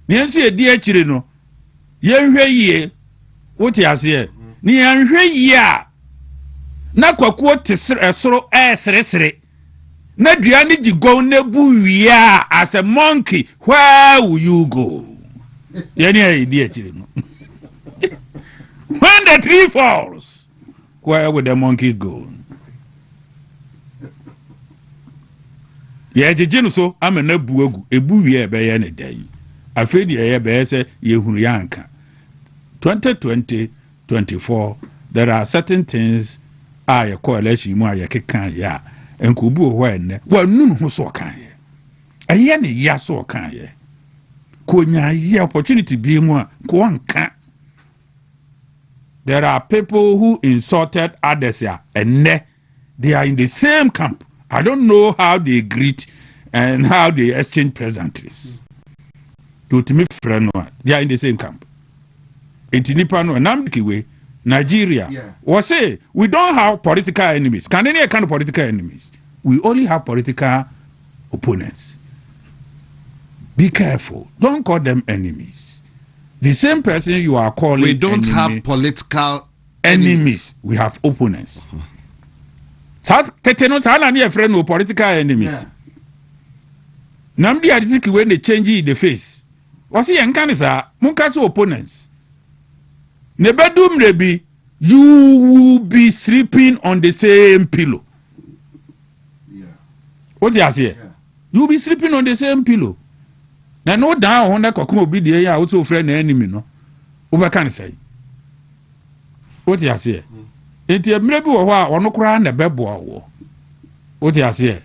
Niensi edi echire no yenhwe yie wote ase ni yenhwe yie a na Kwaku te soro seresere na dua ni jigo na bu wie a as a monkey where will you go yeni edi echire no when the tree falls where will the monkey go ye jejenu so amena buagu ebu wie ebe ye ne dai afraid ye be say ye hunu yanka 2020-24 there are certain things a coalition mu a kekan ya enkubu ho enne wanu ho so kan ye eye ne ya so kan ye konya ye opportunity bi mu a ko anka. There are people who insulted others here and they are in the same camp. I don't know how they greet and how they exchange pleasantries. Ultimate friend, they are in the same camp. Intinipano and Namdikiwe, Nigeria. Was say we don't have political enemies. Can any kind of political enemies? We only have political opponents. Be careful. Don't call them enemies. The same person you are calling. We don't have political enemies. We have opponents. Teteno friend no political enemies. Namdi adisiki when they change the face. Was he Nkansah Munkaso opponents? Nebedum rebi, you will be sleeping on the same pillow. What do you say? You will be sleeping on the same pillow. Now no down on that Kwaku be the also friend enemy no. What can I say? What do you say? It maybe or no cry and a bebo. What do you say?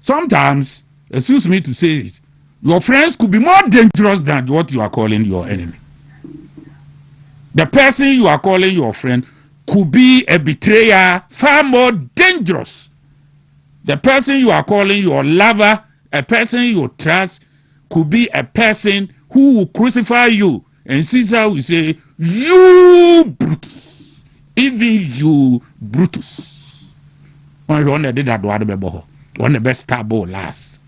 Sometimes, excuse me to say it, your friends could be more dangerous than what you are calling your enemy. The person you are calling your friend could be a betrayer far more dangerous. The person you are calling your lover, a person you trust, could be a person who will crucify you. And Caesar will say, you Brutus. Even you Brutus. One did that one the best table last.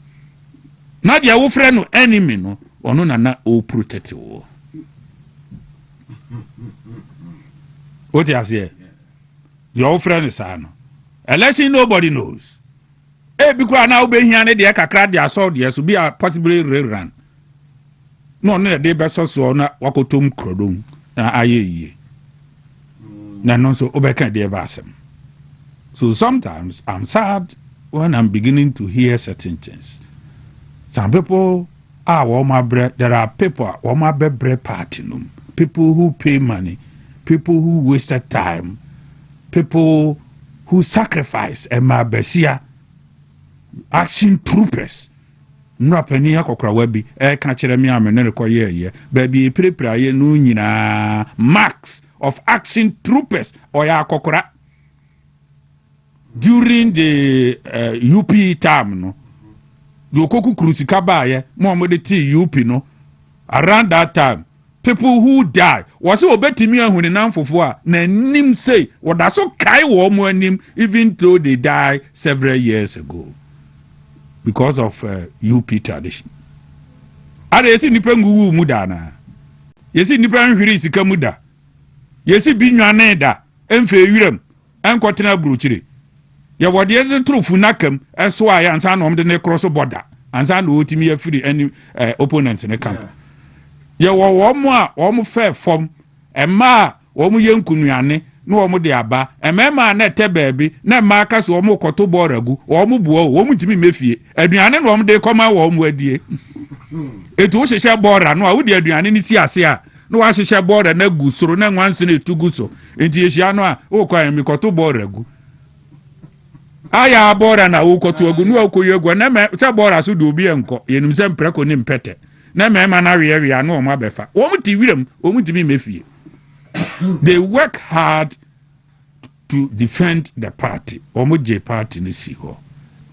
Not your friend or enemy, no, or no, not all protect you. What you say? Your friend is Ano. Unless nobody knows. Eh, because now be here, they are cracked their sword, yes, to be a possibly rerun. No, no, they best so not wakotum crodum. Aye, no, so obeka de basem. So sometimes I'm sad when I'm beginning to hear certain things. Some people are warmer bread. There are people warmer bread party. People who pay money, people who wasted time, people who sacrifice and my besia action troopers. No penny a cockra webby, catch me am and ye, baby prepare ye nunina max of action troopers or ya cockra during the UP term no. The Okoku Krusikaba, Mohammed T. UP, no. Around that time, people who die was so betting me when the name for nim say, what that's so kai warm him, even though they died several years ago because of UP tradition. Are you see Nipengu Mudana? You see Nipen Hirisika Muda? You see Binuaneda, Enfe Urim, and Cotina Bruchiri. Ya wadi the truth funakam as why and san on the cross border and san WONTUMI free any opponents in the camp. Ya one more fair form and ma womu yankunyane no omo de aba emema na ete baabi na ma aka so omo koto boragu omo buo omo ntimi mefie aduane no omo de koma wo omo adie etu wo hyehyɛ bora no a wo de aduane ni ti ase a no wa hyehyɛ bora na gu soro na nwanse na etugu so enti ehia no a wo kwa mi koto boragu aya bora na wo koto agu no akoye agu na me cha bora so de obi enko yenim se mpreko ni mpete na mema na we no omo abefa omo ti wiram omo ntimi mefie. They work hard to defend the party. Omoje party ni siho.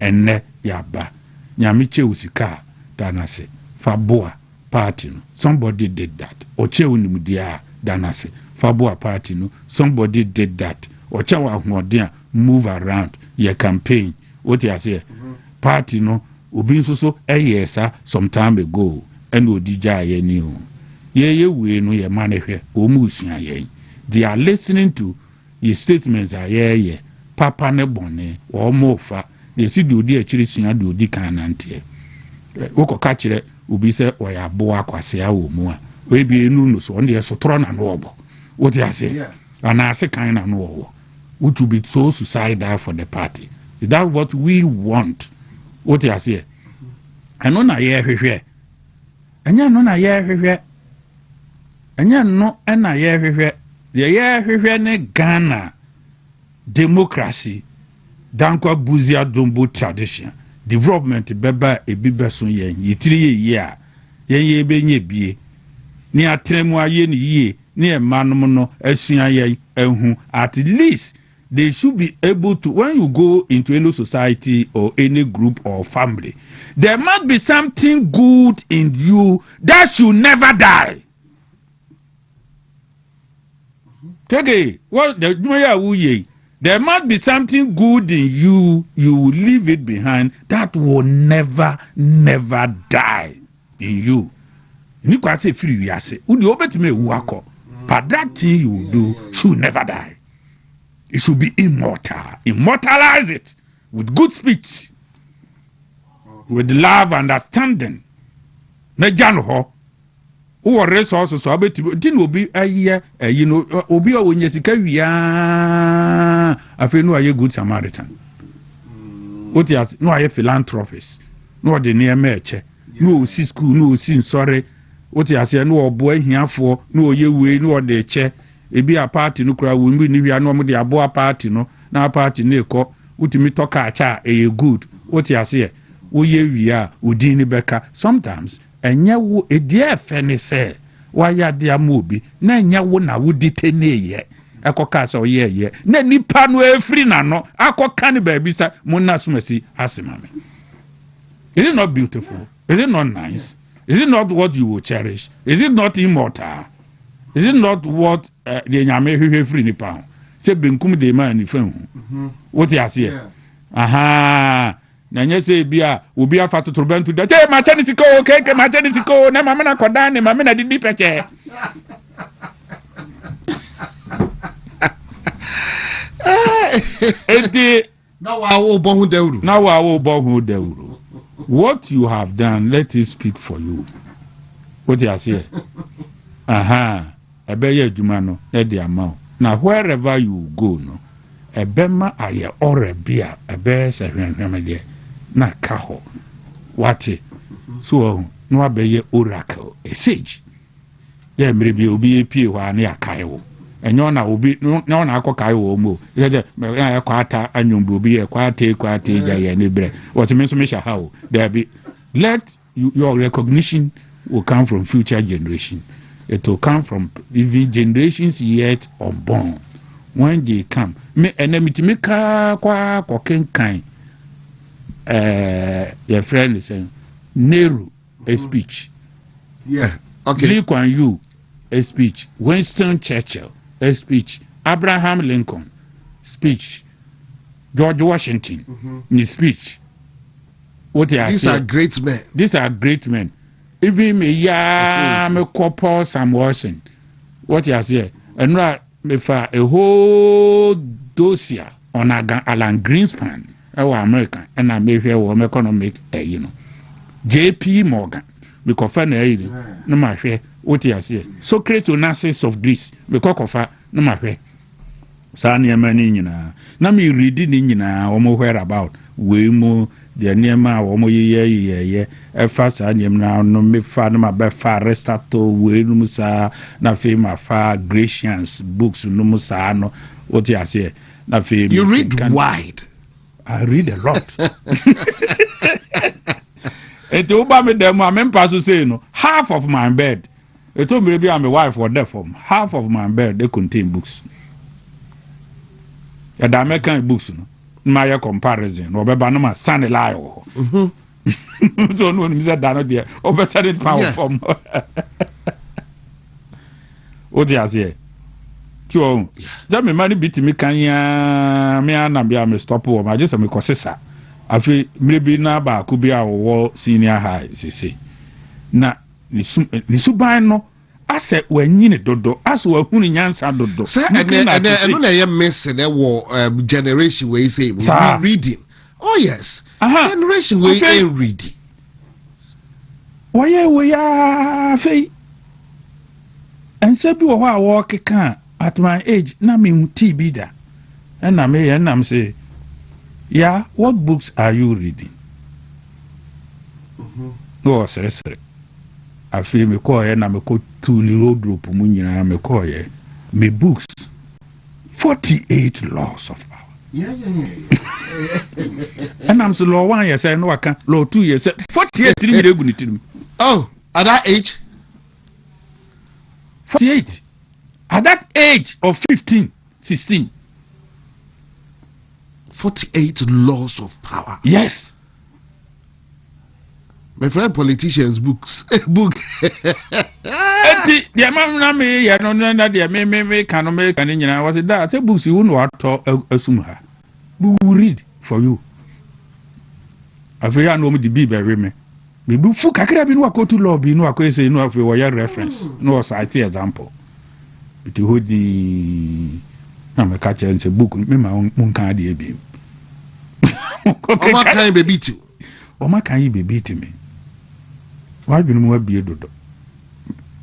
Enne yaba. Nyamiche usika danase. Faboa party no. Somebody did that. Oche unimudia danase. Faboa party no. Somebody did that. Oche wa huodia move around your campaign. What you say? Party no. Obi nsoso eyesa some time ago. Eno odija ye ni o. Ye we no ye manehwe omusua ye. They are listening to your statements are ye papa ne bone or mofa. They see do di achiri sua do di kanante. Woko ka kire obi se oya boa kwase a wo mu a. We bi enu no so on dey so tro na no obo. What you say? And I say kind na no obo. Which will be so suicidal for the party. Is that what we want? What you say? Eno na ye hwehwe. Anya no na ye hwehwe. Anya no na ye hwehwe. The ye hwehwe ne Ghana democracy dankwa buzia dombo tradition development beba ebibeso ye yitiri ye a ye benye bie ni atremu aye ni ye ni emanom no asua ye ehu at least they should be able to, when you go into any society or any group or family, there must be something good in you that should never die. Okay, what there must be something good in you, you will leave it behind, that will never die in you. You can say free, you say, but that thing you will do should never die. It should be immortal. Immortalize it with good speech, with love, understanding. Mejano who are resources so abeti tin obi aye you know obi a wonye sika wia afi no aye good Samaritan. What is no aye philanthropist. No de near meche. No si school no si sorry. What is no obo ahiafo no oye we no de che. Ebi a party no kura wo ni wia no mo de abo a party no na party na ekọ utimi toka acha e good. What you say wo ye wia odin ni beka sometimes enya wo edie fene se wa ya de amobi na enya wo na wo ditene ye ekoka so ye na nipa no efri na no akoka ne ba bi sa mo na somasi asemame. Is it not beautiful? Is it not nice? Is it not what you will cherish? Is it not immortal? Is it not what the nyame hwehwe free nipa se benkum de man ni fa hu what you say aha na nye se bia obi afa totorbentu da te ma chani siko keke ma chani siko na mama na kodan ni mama na didi peche enti now I will bohu deuru. What you have done, let it speak for you. What you say aha ebeye adwuma no e de ama na wherever you go no ebema aye orebia ebe se hwenhwem de na ka ho wate so no abeye oracle a sage ye mere bi obi epie hwa na akai wo enyo na obi no na akokai wo mo ye de ya kwata anyombe obi ye kwata ja ye ne bre what me so me sha how there be let your recognition will come from future generation. It will come from even generations yet unborn. When they come, me enemy to make kwa kenkan. Your friend is saying Nehru a speech. Yeah. Okay. Lee Kuan Yew a speech. Winston Churchill a speech. Abraham Lincoln speech. George Washington speech. What These are great men. These are great men. Even me couple Sam Wilson. What you say? And me for a whole dossier on Alan Greenspan, our American, and I may hear what economic, J.P. Morgan. Because no matter what you say. Socrates Onassis of Greece, because of no matter. saa nneɛma no nyinaa na me read ne nyinaa wɔn where about wei mu deɛ nneɛma a wɔn yɛyɛ ɛfa saa nneɛma no mefa no ma bɛfa Aristotle wei no mu saa na afei ma fa Grecians books no mu saa no what you say na afei you read wide. I read a lot. It over me them I remember to say no half of my bed. It told me maybe I'm a wife or deaf from half of my bed they contain books. The American books no. My comparison or beba no ma san lie o. So no me said that no there. O better it power from. O dia say. So, that me money beat me can ya me and be a stop or my just a me cosesa. I feel maybe na ba could be our senior high, say. Na ni suban no I said when you dodo as well who Nkansah dodo. Sir, and I am missing that war generation where you say reading. Oh yes. Generation where you ain't reading. Why we are fey. And said do I walk a can at my age na me TB da. And I may and I'm say, yeah, what books are you reading? No, sorry. I feel me call and I'm a call 2 road group munina me call me books 48 laws of power. Yeah. And I'm so law 1 year say no I can law 2 years 48 3 Oh, at that age 48 at that age of 15 16 48 laws of power. Yes. My friend politicians books book. The man na me ya no na de me can make an nyina was that say books you know ato asum ha. We will read for you. Afia no me di be me. Me bu fu kakra bi no akotu law bi no akoyese no afia wo ya reference no cite example. It hodi na me ka che book me ma mun kan de bi. Oma kan baby to. Oma kan yi baby to me. Why do you be dodo?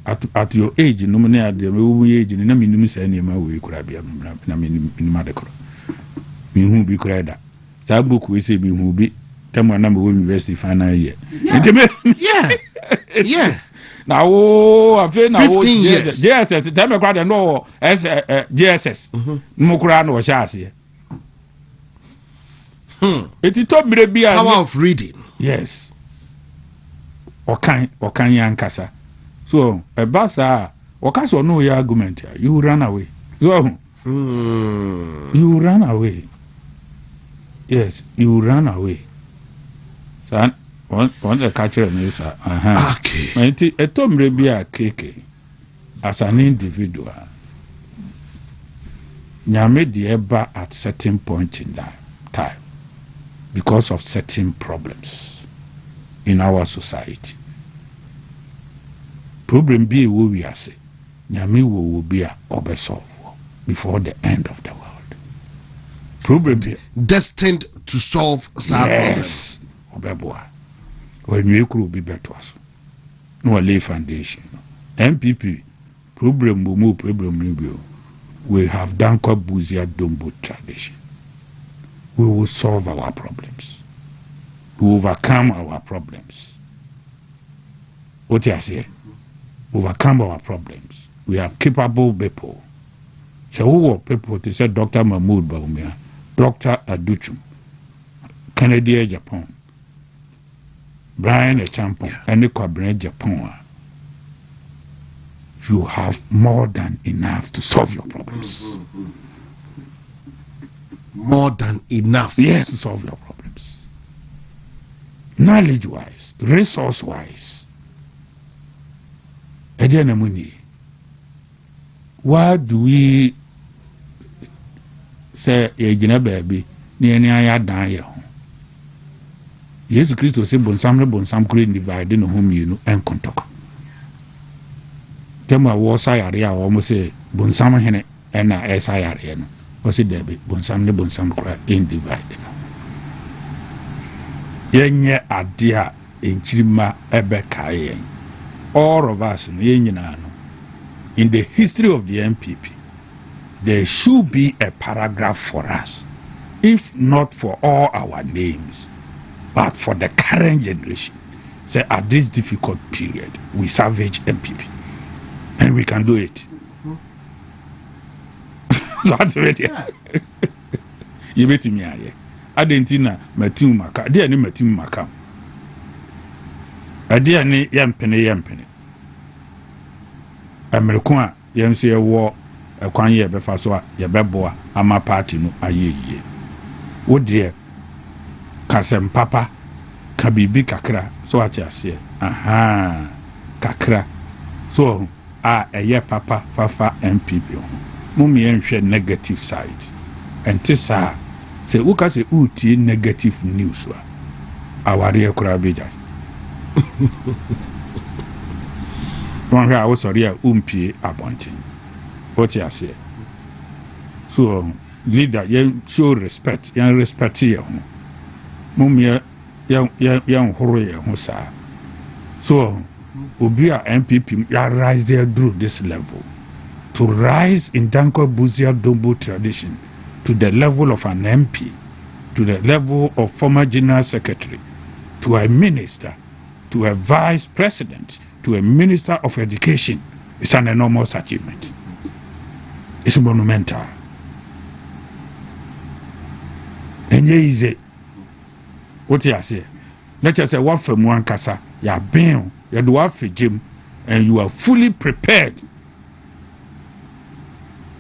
At your age, no money at the age, and no minimum say any more we could be a medical. Me who be cried. That book we say be who be them one number university final year. Yeah. Now, I feel now 15 years. JSS, tell me quite no as JSS. Mokran or Shasi. It is top be power of reading. Yes. Or can Nkansah. So a basa or caso no your argument. You run away. So you run away. Yes, you run away. So one the catcher is okay. A tom be a cake as an individual. Nyame the eba at certain point in that time because of certain problems in our society. Problem be where we are say, Nyame will be a obesolve before the end of the world. Problem be destined to solve some yes. Obeboa. When you could be better us. No lay foundation. MPP problem will move problem review. We have done Kwabuzia Dombo tradition. We will solve our problems. We overcome our problems. What you say? Overcome our problems. We have capable people. So who are people? They said Dr. Mahmoud Baumia, Dr. Aduchum, Kennedy Japan, Brian Echampon, and the Cabinet Japan. You have more than enough to solve your problems. More than enough. Yes, to solve your problems. Knowledge-wise, resource-wise. Why do we say a baby near near die? Jesus Christ say bonsam create dividing whom you know and contact. Tell me was I almost say bonsam hene and SIR no. Was it Debbie bonsam cry in dividing. Yenye adia enchirima ebekaye. All of us in the history of the MPP, there should be a paragraph for us, if not for all our names, but for the current generation. Say at this difficult period, we salvage MPP, and we can do it. That's it. You bet me, I didn't know Matum Maka, dear Matum Maka. A dear Yampene. American, Yamsi war a quanya befasoa, Yabeboa, Ama party no a ye. Oh dear, Kasem Papa, Kabibi Kakra, so I just say, aha, Kakra. So, a year Papa, Fafa, MPP. Mummy and negative side. And Tessa say, Uka say, Uti negative news. Our real Kurabija. One I was sorry, appointing. What you say? So, leader, you show respect, young respect here. Mummy, young horror, Hosa. So, Ubia MPP, you rise there through this level. To rise in Danko Buzia Dombo tradition to the level of an MP, to the level of former general secretary, to a minister, to a vice president, to a minister of education, is an enormous achievement. It's monumental. And here is it. What you say? Let us say what from Nkansah, you are being, you do have for gym, and you are fully prepared.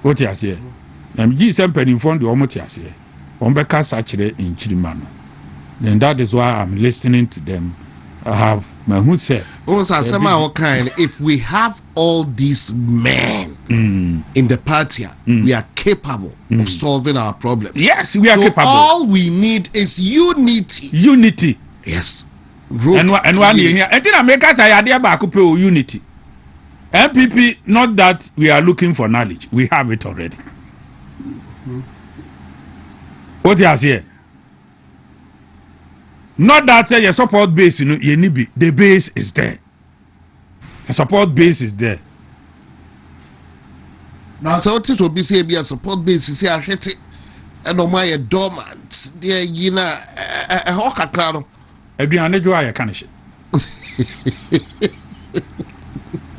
What you say? I'm just penny from the Omotiase. Ombeka Sachre in Chirimano. And that is why I'm listening to them. I have my who said, if we have all these men in the party, we are capable of solving our problems. Yes, we are capable. All we need is unity. Unity. Yes. And one here. And then America say idea back unity. MPP, not that we are looking for knowledge. We have it already. What you say? Not that your support base, you know, the base is there. The support base is there. Now, so this will be say be a support base. You see, I hate it. And on my dormant, dear, you know, a hawker crowd. Every another I can shit.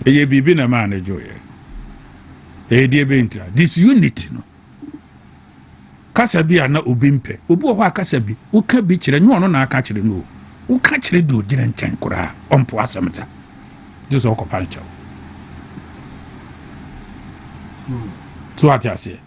Ye be na man enjoy. This unity no. Kasa bi ana obimpe. Obu ho akasa bi. Wo ka bi kire nyo no na aka kire no. Wo ka kire do gina nchen kura. Ompo asamta. This all compare. So what you say?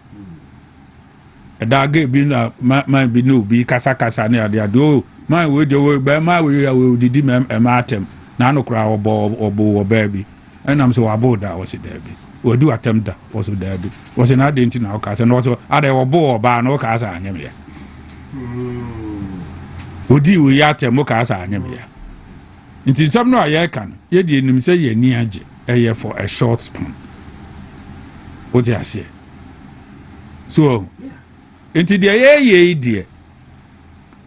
Da ga bi na man bi no bi kasa na ade ado. Man we do be man we didi me atem. Na no kura obo baby. And I'm so about that was it there. We do attempt that also there. Was an identity now, cast and also other or bo or bar no casa anemia. Would you we at a mocasa anemia? It is some no I can, yet the enemy say ye near a year for a short span. What I say? So, into the ye dear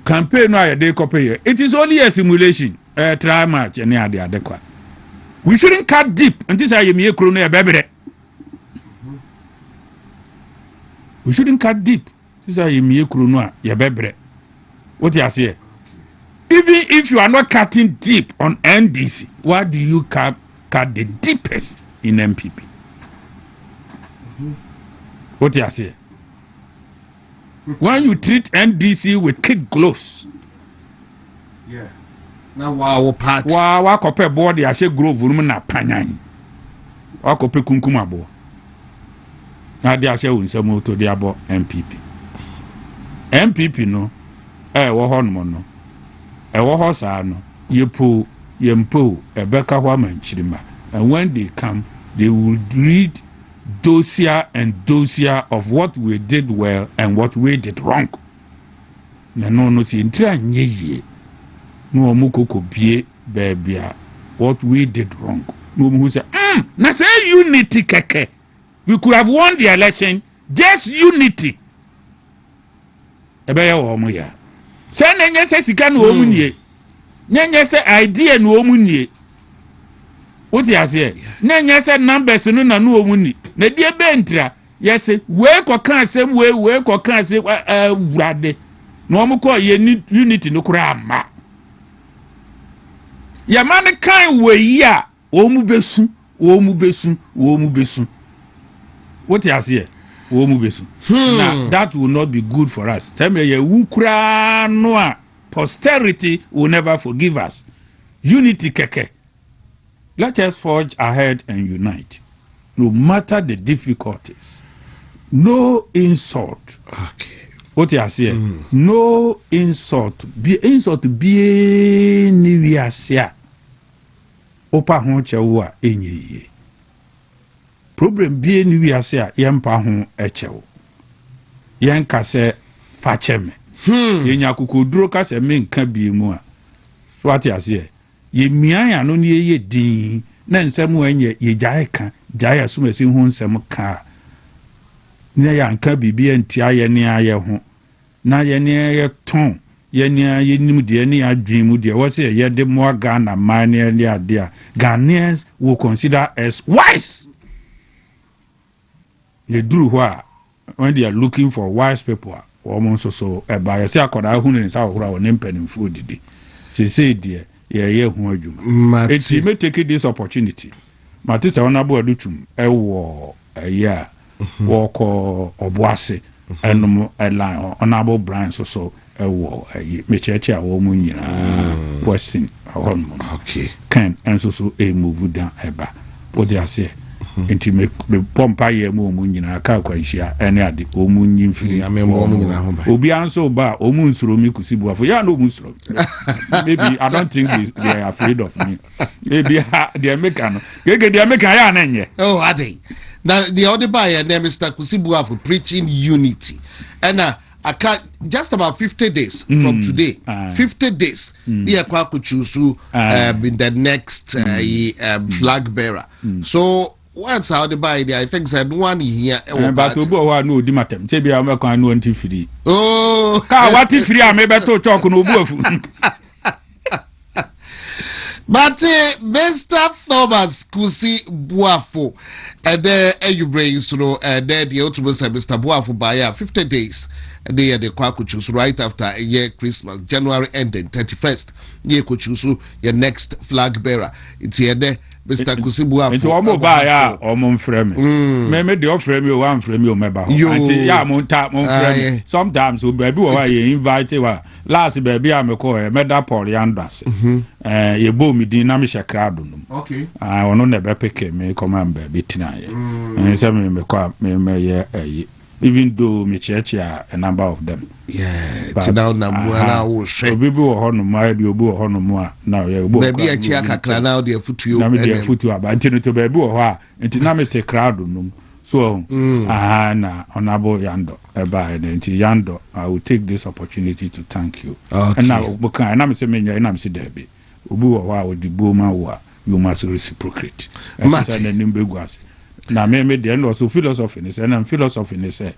campaign, no, a day copy. It is only a simulation, a try match, and near the adequate. We shouldn't cut deep until I me a crony a baby. We shouldn't cut deep. Since I me a crony a baby. What you say? Even if you are not cutting deep on NDC, why do you cut the deepest in MPP? What you say? When you treat NDC with kid gloves. Yeah. Now wow part. Wa kope board ya she grove room na panyan. Wa kope kunkuma bo. Na dia she unsemo to dia bo MPP. MPP no wo ho no no. Wo ho sa no yempo ebeka ho amanchirima. And when they come, they will read dossier and dossier of what we did well and what we did wrong. Na no si ntra nyeye. No mukoko bie baby what we did wrong. No who say na say unity keke. We could have won the election, just unity. Ebe ya wo mu ya. Say nenye say sika no omu nie. Nenye say idea no omu nie. What you say? Nenye say numbers no na no omu ni. Na die bentra yes we ko kan asem we ko kan asem wurade no mo ko ye unity no kura ama ya man kan we yi a wo mu besu what you say wo mu besu now that will not be good for us tell me ye wu kura no a posterity will never forgive us unity keke let us forge ahead and unite no matter the difficulties no insult Okay. what you say no insult be ni wi asia opa ho chewo a enye problem be ni wi asia yempa ho echewo yenka se fa cheme yenya kukoduro ka se me nka bi mu a so what you say ye mian ya no ne ye din na nsem anye ye jae ka jae asumasi ho nsem ka ne ya nka bibia ntia ye ne aye ho na ye ne ye ton ye ne ye nim de ne adwen mu de wo se ye de mo Ghana man ne ade a Ghanaians will consider as wise ye duru ho when they are looking for wise people almost so eba ye se akoda hu ne sa ohura won mpanimfo didi se de ye hu adwuma enti me take this opportunity mate se onabo adutum ewo ya woko oboase enum elan onabo Brian so ewo me cheche a wo mu nyina question Okay. kan enso so e move down eba what they say enti me pompa ye mu nyina ka kwanhia ene ade o mu nyimfiri Amembo mu nyina ho ba. obi anso ba o mu nsuro mi kusibuafo ya no mu nsuro maybe I don't think they are afraid of me maybe they are making ya na nye Oh, ade. Now the other buyer name Mr. Kusibuafo preaching unity. And just about 50 days from today, 50 days, the Kwaku choose in the next flag bearer. So once how the buy there, I think said one here. But obo no di matem. Te bia me kan no anti free. Oh, ka wati free a me beto talk no obuafu. But Mr. Thomas Kusibuafo, and there you bring so there the ultimate Mr. Buafo by 50 days. And they the Kwaku choose right after a year Christmas, January ending 31st. Ye could choose your next flag bearer. It's here there. Mr. Kusibuafo. Into omo ba ya omo mfreme. Me de ofreme o wan frame o meba ho. Anti ya mo frame. Sometimes o baby wa ye invite wa. Last baby a me ko me da Paul Yandas. Ye bo mi din na me shakra do no. Okay. Ono na be peke me come am baby tina ye. Say me ko me ye even though me church a number of them. Yeah, it's now na wo hwe. Obi wo ho no ma bi obi wo ho no mu a na ye obi. Baby a chia kakra now dey futuo. Na me dey futuo aba ntino to baby wo ho a enti na me te crowd no. So na honorable Yando eba enti Yando, I will take this opportunity to thank you. Okay. And now bukan na me say me na me say Debbie. Obi wo ho a odi boma wo a you must reciprocate. And say na nimbegu ase. Na me dey no so philosophy ni say na philosophy ni say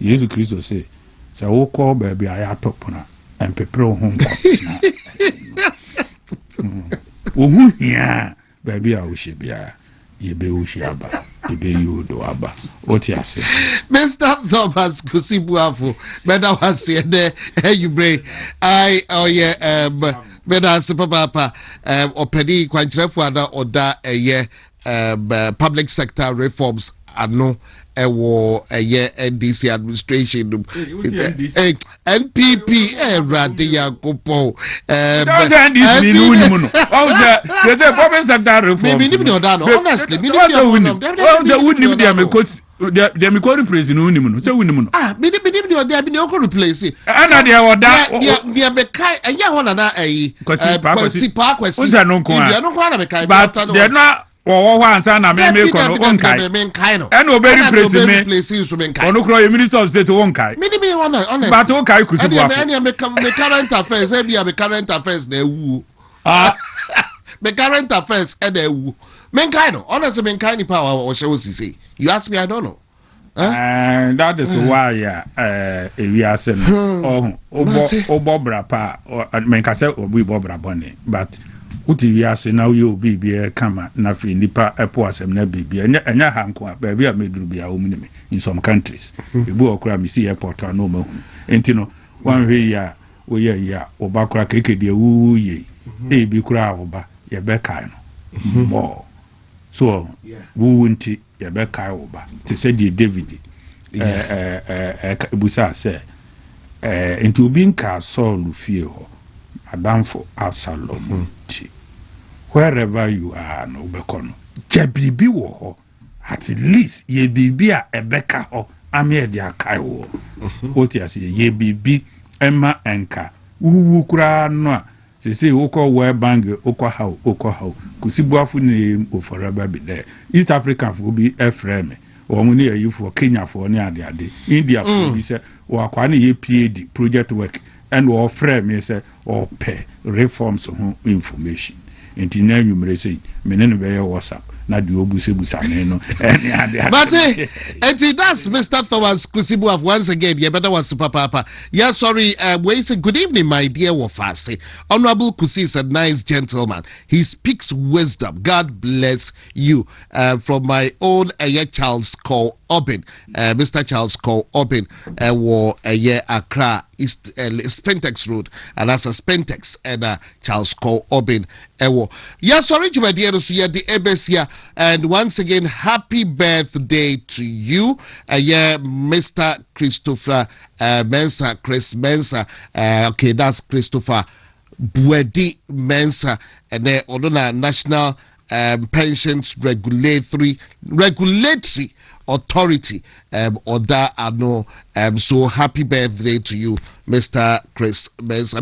Jesus Christ say say wo call baby aya top na empepre ho nko. Wo hu hia baby a wo hye bia ye be wo hye aba ye be yodo aba what you say Mr. Thomas Kusibuafo better was say there you bring I better super papa opedi kwanchrefu ada oda public sector reforms ano ewo NDC administration NPP Radia Kopo public sector reforms honestly they me call praise no unimu no say unimu no me dey replace ana dey oda dey be kai anya ho na kwasi no ko na be kai but they na wo ansa na me ko no onkai and oberi praise me ono kro minister of state onkai me honest but onkai Kusibuafo and me current affairs e be current affairs na ewu me current affairs e na ewu men kind of honestly men kind of power or shall we say you ask me I don't know and that is why we are saying obo brapa men ka say obi bobra bone but Uti wiase na uye obi biya kama na fi nipa epo asem na baby enya hanko a baby a meduru bia wo munime in some countries ebu okura mi see airport no ma hu enti no wan hwe ya oye ya oba kura keke de wu ye e bi kura oba ye be kai no mo so wu nti ye be kai oba te se di David busa se enti obi nka Saul fie ho adamfo Absalom ti wherever you are no bekono jabibi wo ho at least ye bibi a ebeka ho ame de akai wo oti ase ye bibi ema enka wuwu kura no a sese woko we bang okwa ha kusibuafu ni o forever be there East African for be efreme wo mu ne yi for Kenya for ne ade India for be say wo akwa ne ye PhD project work and wo frame say or pay reforms information enti na nwumre sei menene be WhatsApp na de obusebusa me no but enti that's Mr. Thomas Kusibuaf once again you better was papa yeah sorry we say good evening my dear Wafase. Honorable Kusi is a nice gentleman, he speaks wisdom, God bless you. From my own Charles Cole Obin, Mr. Charles Cole Obin war Accra East Spentex Road, and that's a Spentex and Charles Cole Obin yes sorry my dear so yeah the Ebesia, and once again happy birthday to you Mr. Christopher Mensah, Chris Mensah, okay that's Christopher Buedi Mensah, and then on National Pensions Regulatory Authority Oda Ano. So happy birthday to you Mr. Chris Mensah.